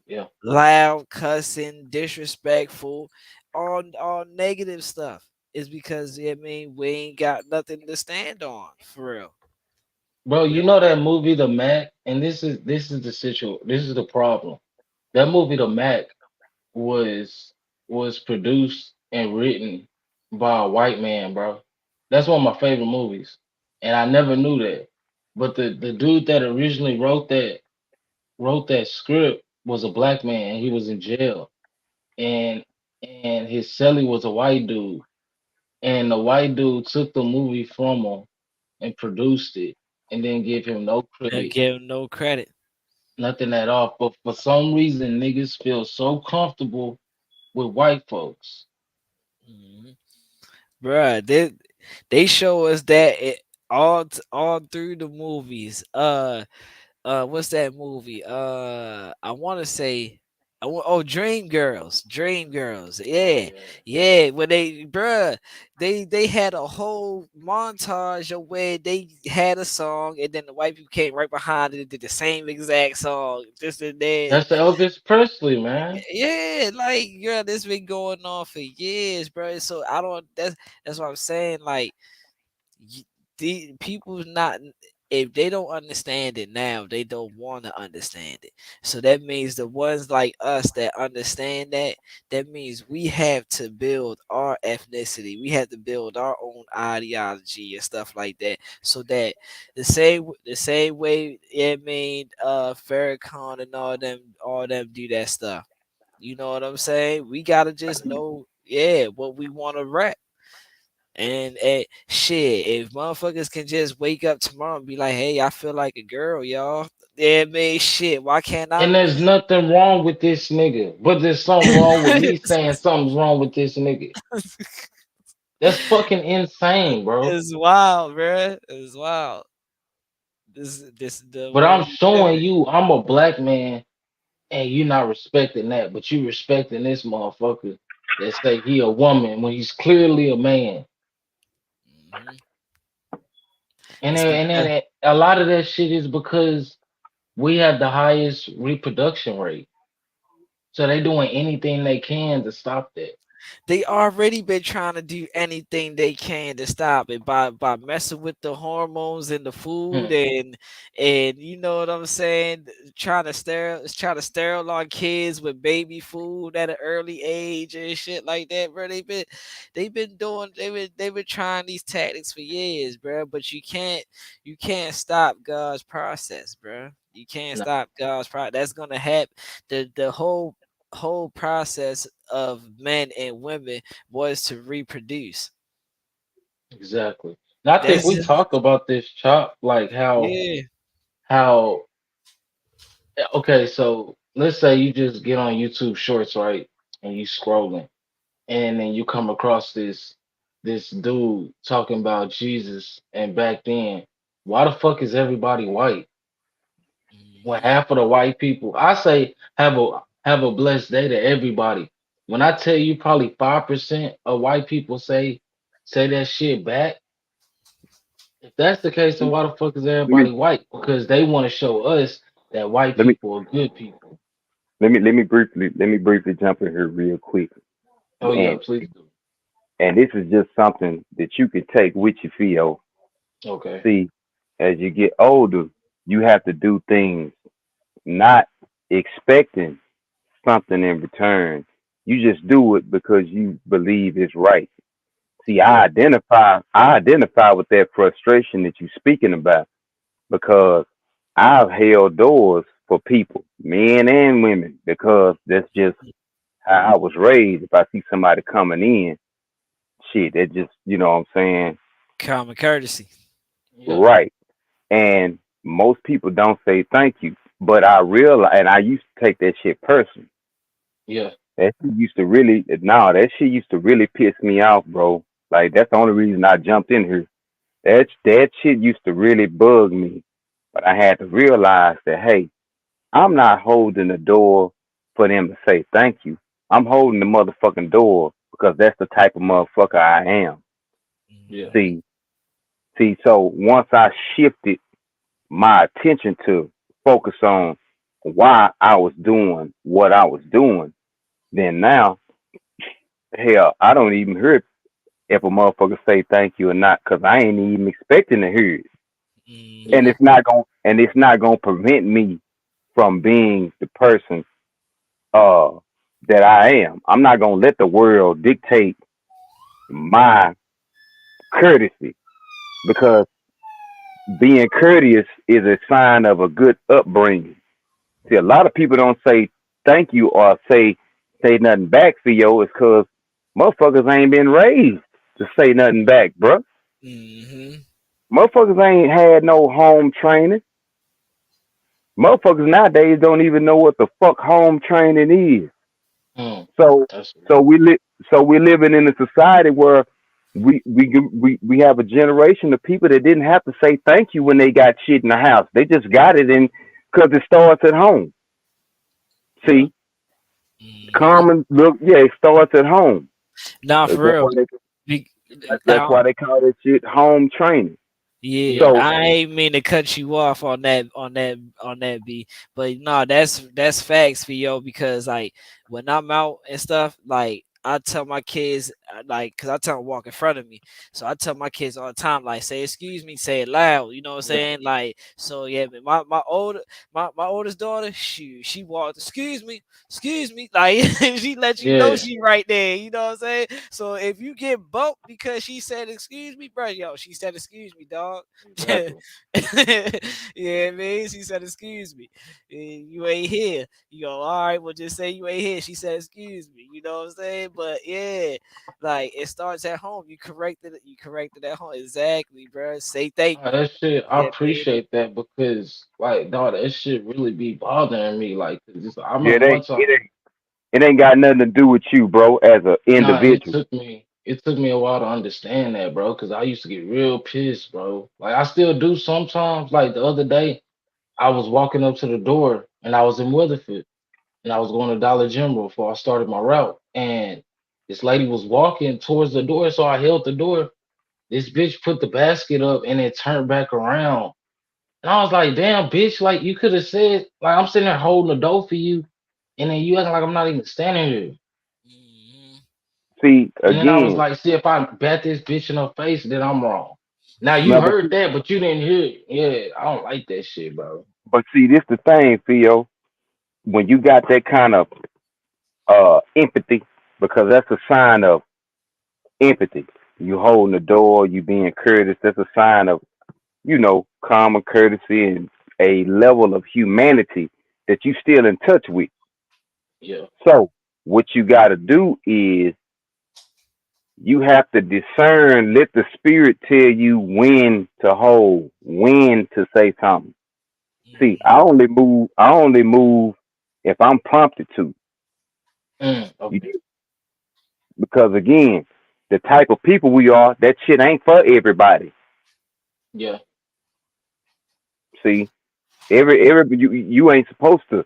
yeah. loud, cussing, disrespectful, all negative stuff. Is because, I mean, we ain't got nothing to stand on for real. Bro, We you know that movie The Mac, and this is the this is the problem. That movie The Mac was was produced and written by a white man, bro. That's one of my favorite movies, and I never knew that. But the dude that originally wrote that script was a black man. He was in jail, and and his celly was a white dude, and the white dude took the movie from him and produced it, and didn't give him no Don't credit, give him no credit. nothing at all. But for some reason, niggas feel so comfortable with white folks. Mhm. Bruh, they show us that all through the movies. What's that movie? I want to say, Dream Girls, Dream Girls. Oh Yeah, yeah, yeah. When they had a whole montage of where they had a song, and then the white people came right behind it and did the same exact song, just and then. that's Elvis Presley, man. Yeah, like yeah, this been going on for years, bro. So I don't. That's what I'm saying. Like y- the people not, if they don't understand it now, they don't want to understand it. So that means the ones like us that understand that, that means we have to build our ethnicity, we have to build our own ideology and stuff like that, so that the same way it made Farrakhan and all them do that stuff. You know what I'm saying? We gotta just know, yeah, what we want to rap. And shit, if motherfuckers can just wake up tomorrow and be like, "Hey, I feel like a girl, y'all." Yeah, man, shit. Why can't I? And there's nothing wrong with this nigga, but there's something wrong with me saying something's wrong with this nigga. That's fucking insane, bro. It's wild, bruh. It's wild. This the But world I'm we live showing in. you I'm a black man and you not respecting that, but you respecting this motherfucker that say he a woman when he's clearly a man. Mhm. And It's then, and because then a lot of that shit is because we have the highest reproduction rate. So they doing anything they can to stop that. they already been trying to do anything they can to stop it by messing with the hormones in the food, Hmm. and you know what I'm saying, trying to sterilize kids with baby food at an early age and shit like that, bro. They've been trying these tactics for years, bro. But you can't stop God's process, bro. You can't No, stop God's process. That's gonna happen. The whole process of men and women was to reproduce. exactly. And I think That's we just, talked about this chop, like yeah. how okay, so let's say you just get on YouTube Shorts, right? And you scrolling, and then you come across this dude talking about Jesus, and back then, why the fuck is everybody white? When Mhm. half of the white people, I say have a blessed day to everybody. When I tell you probably 5% of white people say that shit back, if that's the case, then why the fuck is Let me everybody white? Because they want to show us that white let me people are good people. let me briefly jump in here real quick. Oh yeah, And please do. and this is just something that you could take with you, Theo. Okay. See, as you get older, you have to do things not expecting something in return. You just do it because you believe it's right. See, Yeah. I identify with that frustration that you're speaking about because I've held doors for people, men and women, because that's just how I was raised. If I see somebody coming in, shit, that just, you know what I'm saying? Common courtesy. Yeah. Right. And most people don't say thank you. But I realize, and I used to take that shit personal. Yeah. That shit used to really, no, that shit used to really piss me off, bro. Like, that's the only reason I jumped in here. That shit used to really bug me. But I had to realize that, hey, I'm not holding the door for them to say thank you. I'm holding the motherfucking door because that's the type of motherfucker I am. Yeah. Mhm. See, so once I shifted my attention to focus on why I was doing what I was doing, then now, hell, I don't even hear if a motherfucker say thank you or not, cause I ain't even expecting to hear it, and Mhm. it's not gonna prevent me from being the person uh that I am. I'm not gonna let the world dictate my courtesy because being courteous is a sign of a good upbringing. See, a lot of people don't say thank you or say say nothing back for yo is because motherfuckers ain't been raised to say nothing back, bruh. Mm-hmm. Motherfuckers ain't had no home training. Motherfuckers nowadays don't even know what the fuck home training is. Mm, So that's so we li- so we're living in a society where we have a generation of people that didn't have to say thank you when they got shit in the house. They just got it in because it starts at home. yeah. See, Mm-hmm. common look, yeah, it starts at home. Nah, That's for real. why they Be, that's why they call that shit home training. Yeah, Yeah. So I ain't mean to cut you off on that B, but no, that's facts for yo because like when I'm out and stuff, like I tell my kids like because I tell them walk in front of me, so I tell my kids all the time like say excuse me, say it loud, you know what I'm Yeah. saying? Like so yeah, but my oldest daughter, she walked excuse me, like she let you know Yeah. she right there, you know what I'm saying? So if you get bumped because she said excuse me, bro, yo, she said excuse me, dog. Exactly. Yeah, man. She said excuse me. You ain't here. You go, all right, well just say you ain't here. She said excuse me. You know what I'm saying? But yeah, like it starts at home. You corrected at home. Exactly, bro. Say thank Nah, you. that shit, I Yeah, man. appreciate that because, like, dog, that shit really be bothering me. Like, 'cause I yeah, remember one time. it ain't got nothing to do with you, bro, as an Nah, individual. it took me a while to understand that, bro, because I used to get real pissed, bro. Like, I still do sometimes. Like the other day, I was walking up to the door and I was in Weatherford and I was going to Dollar General before I started my route, and this lady was walking towards the door, so I held the door. This bitch put the basket up and then turned back around. And I was like, damn, bitch, like you could have said, like I'm sitting there holding the door for you, and then you acting like I'm not even standing here. Hmm. See, And then I was again, like, see, if I bat this bitch in her face, then I'm wrong. Now you now, heard that, but you didn't hear it. Yeah, I don't like that shit, bro. but see, this the thing, Theo. When you got that kind of empathy, because that's a sign of empathy. You holding the door, you being courteous. That's a sign of common courtesy and a level of humanity that you still in touch with. Yeah. So what you got to do is you have to discern. Let the spirit tell you when to hold, when to say something. See, Hmm. I only move if I'm prompted to. You Okay. Because again, the type of people we are, that shit ain't for everybody. Yeah. See, every you ain't supposed to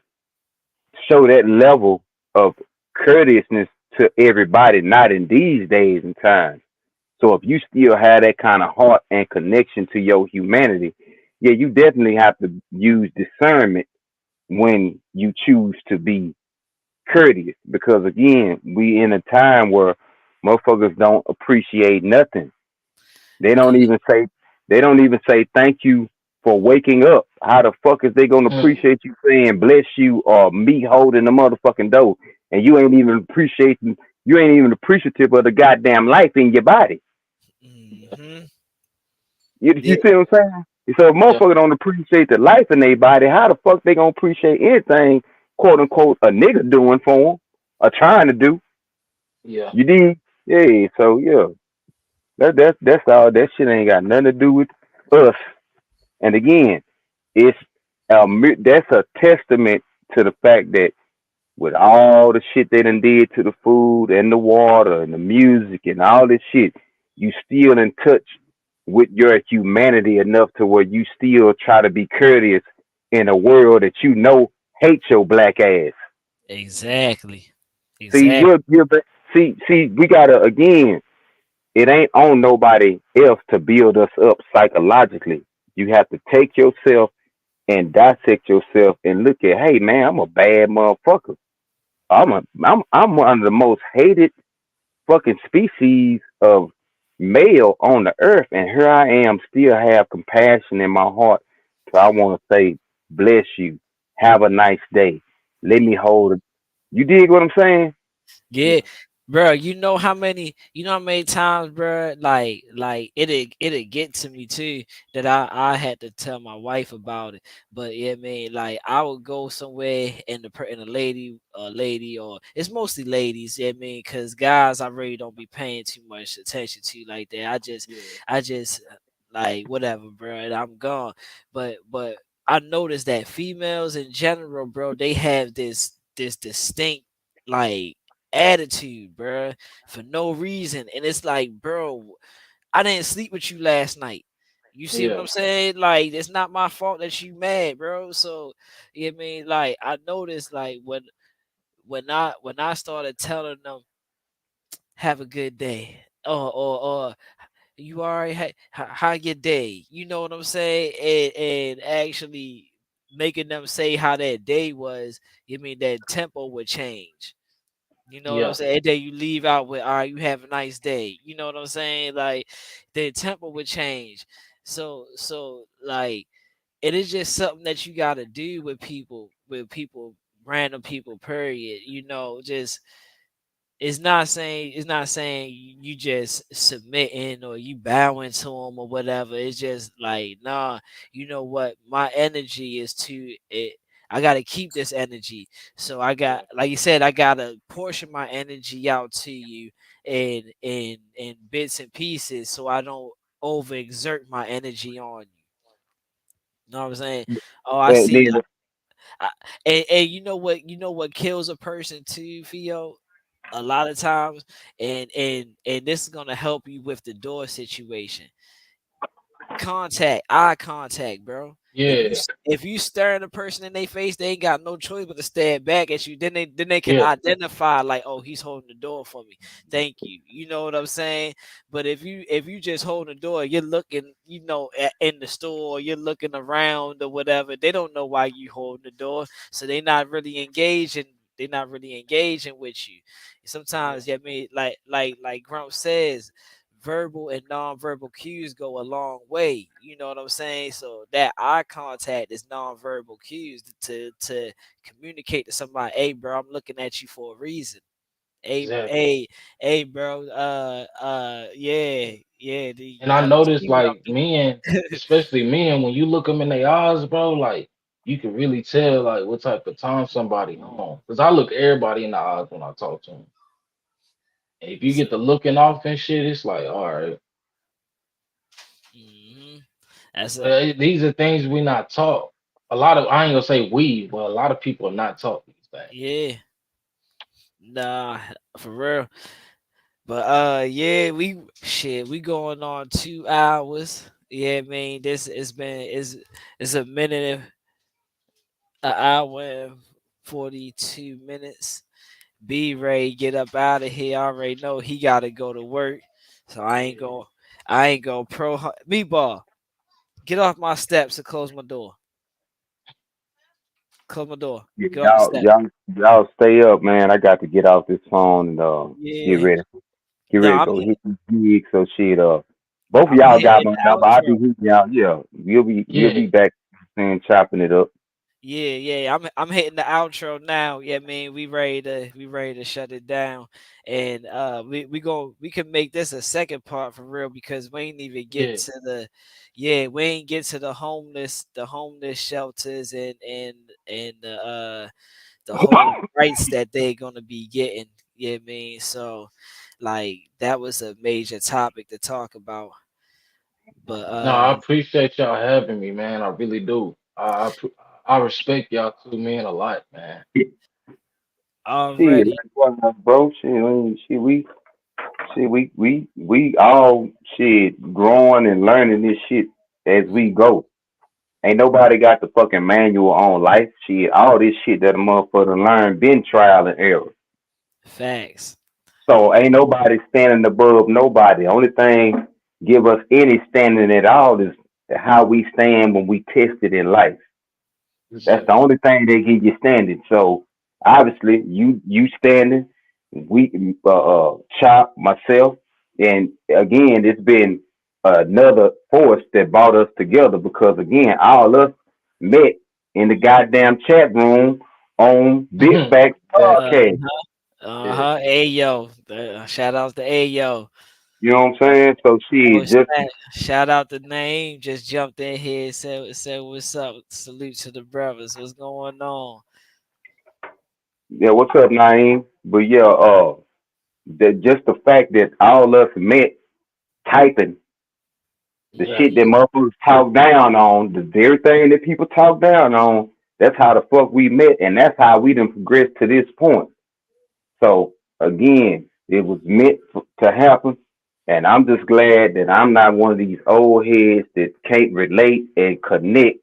show that level of courteousness to everybody, not in these days and times. So if you still have that kind of heart and connection to your humanity, yeah, you definitely have to use discernment when you choose to be courteous. Because again, we in a time where motherfuckers don't appreciate nothing. They don't Yeah. even say they don't even say thank you for waking up. How the fuck is they gonna Mm, appreciate you saying bless you or me holding the motherfucking door and you ain't even appreciative of the goddamn life in your body. yeah. Hmm. You Yeah. see what I'm saying? So if Yeah. motherfucker don't appreciate the life in their body, how the fuck they gonna appreciate anything quote unquote a nigga doing for them or trying to do? Yeah. You did? Yeah, so yeah. That's all that shit ain't got nothing to do with us. And again, it's that's a testament to the fact that with all the shit they done did to the food and the water and the music and all this shit, you still in touch with your humanity enough to where you still try to be courteous in a world that you know hates your black ass. Exactly. See, Exactly. see, we gotta again. It ain't on nobody else to build us up psychologically. You have to take yourself and dissect yourself and look at, hey man, I'm a bad motherfucker. I'm one of the most hated fucking species of male on the earth, and here I am, still have compassion in my heart. So I want to say, bless you, have a nice day. Let me hold it. You dig what I'm saying? Yeah, Yeah. bro. You know how many times, bro. Like it'll get to me too that I had to tell my wife about it. But yeah, I mean, like I would go somewhere and and a lady, or it's mostly ladies. Yeah, I mean, because guys, I really don't be paying too much attention to like that. Yeah, I just like whatever, bro. And I'm gone. But I noticed that females in general, bro, they have this distinct like attitude, bruh, for no reason. And it's like, bro, I didn't sleep with you last night. You see what yeah, I'm saying? Like, it's not my fault that you mad, bro. So, you know what I mean? Like, I noticed, like, when I started telling them, have a good day, or you already how your day, you know what I'm saying? And actually making them say how that day was, you mean that tempo would change. You know what I'm yeah, saying? Every day you leave out with, all right, you have a nice day. You know what I'm saying? Like the tempo would change. So like it is just something that you gotta do with people, random people, period. You know, just it's not saying you just submitting or you bowing to them or whatever. It's just like, nah, you know what, my energy is to it. I got to keep this energy, so I got, yeah, like you said, I got to portion my energy out to you in bits and pieces, so I don't overexert my energy on you. Know what I'm saying? Oh, I And see. then I, and you know what kills a person too, Theo, a lot of times, and this is gonna help you with the door situation. Eye contact, bro. yeah, If you staring a person in their face, they ain't got no choice but to stare back at you. Then they can yeah, identify like, oh, he's holding the door for me. Thank you. You know what I'm saying? But if you just holding the door, you're looking, in the store, you're looking around or whatever. They don't know why you holding the door, so they not really engaging. They're not really engaging with you. yeah. Sometimes, yeah, I mean, like Grump says, verbal and nonverbal cues go a long way. You know what I'm saying? So that eye contact is nonverbal cues to communicate to somebody, hey bro, I'm looking at you for a reason. Hey, Exactly. hey, hey bro, yeah, yeah, And I you noticed see what like I'm men, especially men, when you look them in their eyes, bro, like you can really tell like what type of time somebody on. Cause I look everybody in the eyes when I talk to them. And if you so, get the looking off and shit, it's like, all right, hmm that's a these are things we not taught. A lot of I ain't gonna say we, but a lot of people are not taught these things. yeah, nah, for real. But yeah, we going on 2 hours. Yeah, I mean, this has been is a minute, an hour and 42 minutes. B Ray, get up out of here. I already know he got to go to work, so Yeah. I ain't gonna me ball. Get off my steps and close my door. Close my door. yeah, Get off the steps. y'all stay up, man. I got to get off this phone and get Yeah. ready. Get No, ready to I'm go hit these gigs. So shit. Both of I'm y'all hitting got my the number. I'll be outro. hitting y'all. Yeah, we'll be Yeah. back and chopping it up. Yeah, yeah. I'm hitting the outro now. Yeah, I mean we ready to shut it down, and we can make this a second part for real because we ain't even get Yeah. to the, yeah, we ain't get to the homeless shelters and the whole rights that they're gonna be getting. Yeah, I mean, so like that was a major topic to talk about, but No, I appreciate y'all having me, man. I really do. I respect y'all too, man, a lot, man. Shit, already. likewise, bro. Shit, I mean, we all shit growing and learning this shit as we go. Ain't nobody got the fucking manual on life. Shit, all this shit that a motherfucker learn been trial and error. Facts. So ain't nobody standing above nobody. Only thing give us any standing at all is how we stand when we test it in life. That's the Exactly. only thing they give you standing. So obviously you standing, we Chop myself, and again it's been another force that brought us together because again all us met in the goddamn chat room on Big Facts Exactly. Uh, Podcast. Yeah. Uh-huh. Ayo. Shout out to Ayo. You know what I'm saying? So she Oh, just shout out the name. Just jumped in here and said what's up. Salute to the brothers. What's going on? yeah, what's up, Naeem? But yeah, that just the fact that all us met typing the Yeah, shit Hmm. that motherfuckers talk down on, the very thing that people talk down on, that's how the fuck we met, and that's how we done progressed to this point. So again, it was meant to happen, and I'm just glad that I'm not one of these old heads that can't relate and connect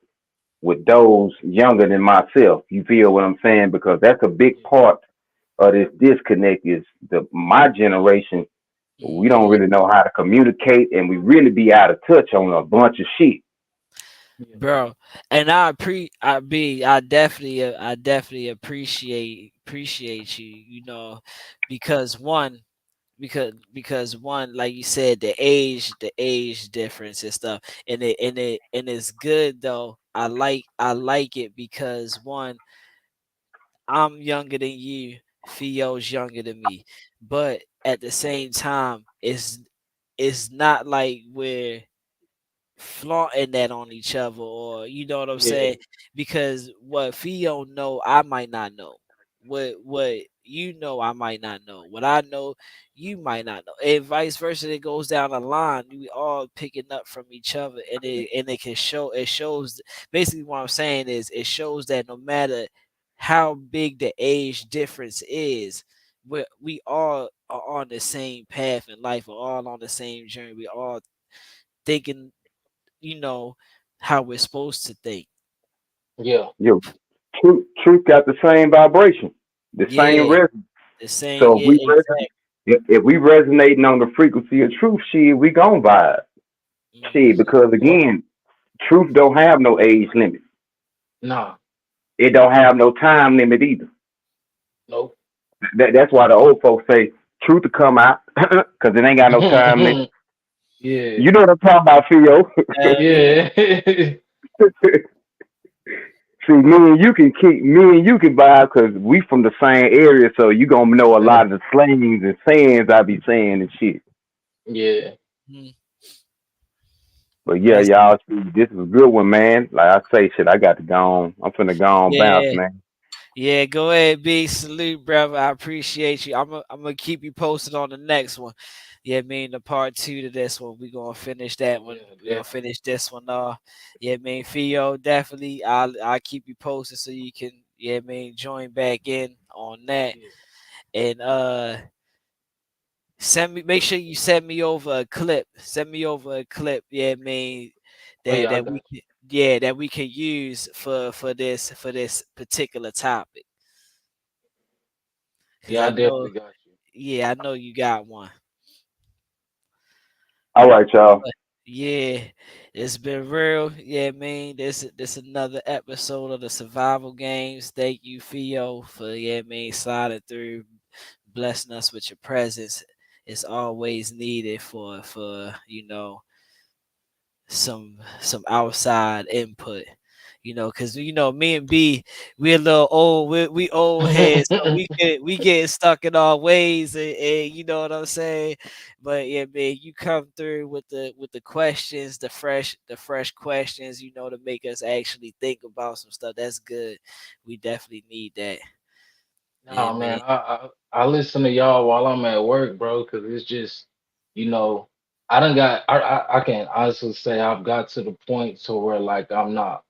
with those younger than myself. You feel what I'm saying? Because that's a big yeah, part of this disconnect is my generation. We don't Hmm. really know how to communicate, and we really be out of touch on a bunch of shit. yeah, Bro, and I definitely appreciate you, because one, like you said, the age difference and stuff, and it's good though. I like it because one, I'm younger than you, Theo's younger than me, but at the same time, it's not like we're flaunting that on each other, or you know what I'm yeah, saying, because what Theo know I might not know, what you know I might not know, what I know you might not know, and vice versa. It goes down the line, we all picking up from each other, and it can show, it shows, basically what I'm saying is it shows that no matter how big the age difference is, we all are on the same path in life, we're all on the same journey, we all thinking, you know, how we're supposed to think. yeah, Yo, truth got the same vibration, the same Yeah, resonance. the same. So if Yeah, we exactly. if we resonating on the frequency of truth, shit, we gon' vibe. Shit, Hmm. because yeah. again, truth don't have no age limit. Nah, It don't have no time limit either. nope. That's why the old folks say truth to come out because it ain't got no time limit. Yeah, You know what I'm talking about, Theo. Yeah. yeah, See, me and you can vibe because we from the same area, so you gonna know a lot of the slangs and sayings I be saying and shit. yeah, Mhm. But yeah, That's y'all, see, this is a good one, man. Like I say, shit, I got to go on. I'm finna go on bounce, yeah. man. Yeah, go ahead, B. Salute, brother. I appreciate you. I'm gonna keep you posted on the next one. Yeah, I mean the part two to this one. We gonna finish that one. yeah, We gonna definitely. finish this one off. Yeah, I mean Theo, definitely. I'll keep you posted so you can, yeah, I mean, join back in on that. Yeah, And make sure you send me over a clip. Send me over a clip. Yeah, I mean oh that yeah, I that we got can, yeah, that we can use for this particular topic. you. Cause Yeah, I I know, definitely got you. yeah, I know you got one. All right, y'all. But yeah, it's been real. Yeah, I mean this another episode of the survival games. Thank you, Theo, for, yeah, I mean, sliding through, blessing us with your presence. It's always needed for some outside input, because me and B, we a little old, we old heads, so we get stuck in our ways, and you know what I'm saying. But yeah, man, you come through with the questions, the fresh questions, to make us actually think about some stuff. That's good. We definitely need that. Yeah, Nah, man, man. I listen to y'all while I'm at work, bro, because it's just, you know, I can honestly say I've got to the point to where like I'm not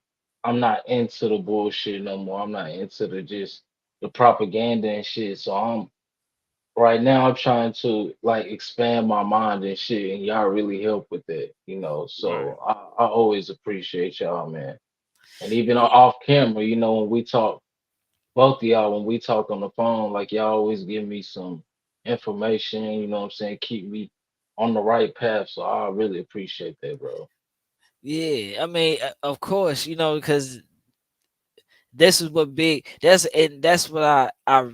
into the bullshit no more. I'm not into the propaganda and shit. So right now I'm trying to like expand my mind and shit, and y'all really help with that. Right. So I always appreciate y'all, man. And even Yeah. off camera, when we talk, both of y'all, when we talk on the phone, like y'all always give me some information, you know what I'm saying? Keep me on the right path. So I really appreciate that, bro. Yeah, I mean, of course, because this is what big. That's what I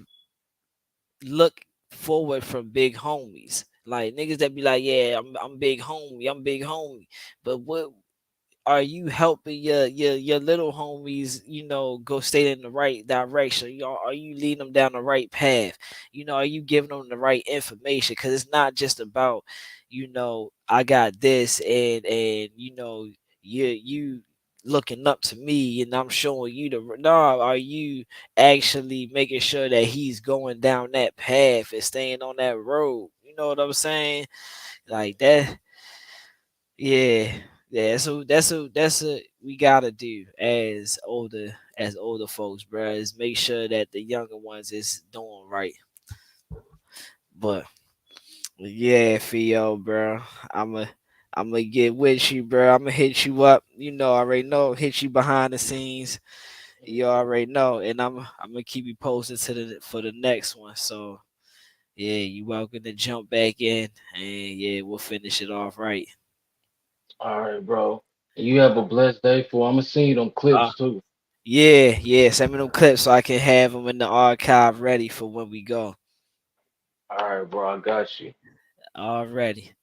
look forward from big homies. Like niggas that be like, yeah, I'm big homie, I'm big homie. But what? are you helping your little homies, go stay in the right direction? Are you leading them down the right path? Are you giving them the right information? Because it's not just about, I got this, and you looking up to me and I'm showing you the no. Are you actually making sure that he's going down that path and staying on that road? You know what I'm saying? Like that. Yeah, yeah. So that's a we gotta do as older folks, bruh, is make sure that the younger ones is doing right. But yeah, Theo, bro, I'ma I'ma get with you, bro. I'ma hit you up. I already know. Hit you behind the scenes. You already know, and I'm gonna keep you posted for the next one. So yeah, you welcome to jump back in, and yeah, we'll finish it off right. All right, bro. You have a blessed day, fool. I'm gonna send you them Uh, clips too. Yeah, yeah. Send me them clips so I can have them in the archive ready for when we go. All right, bro. I got you. Already.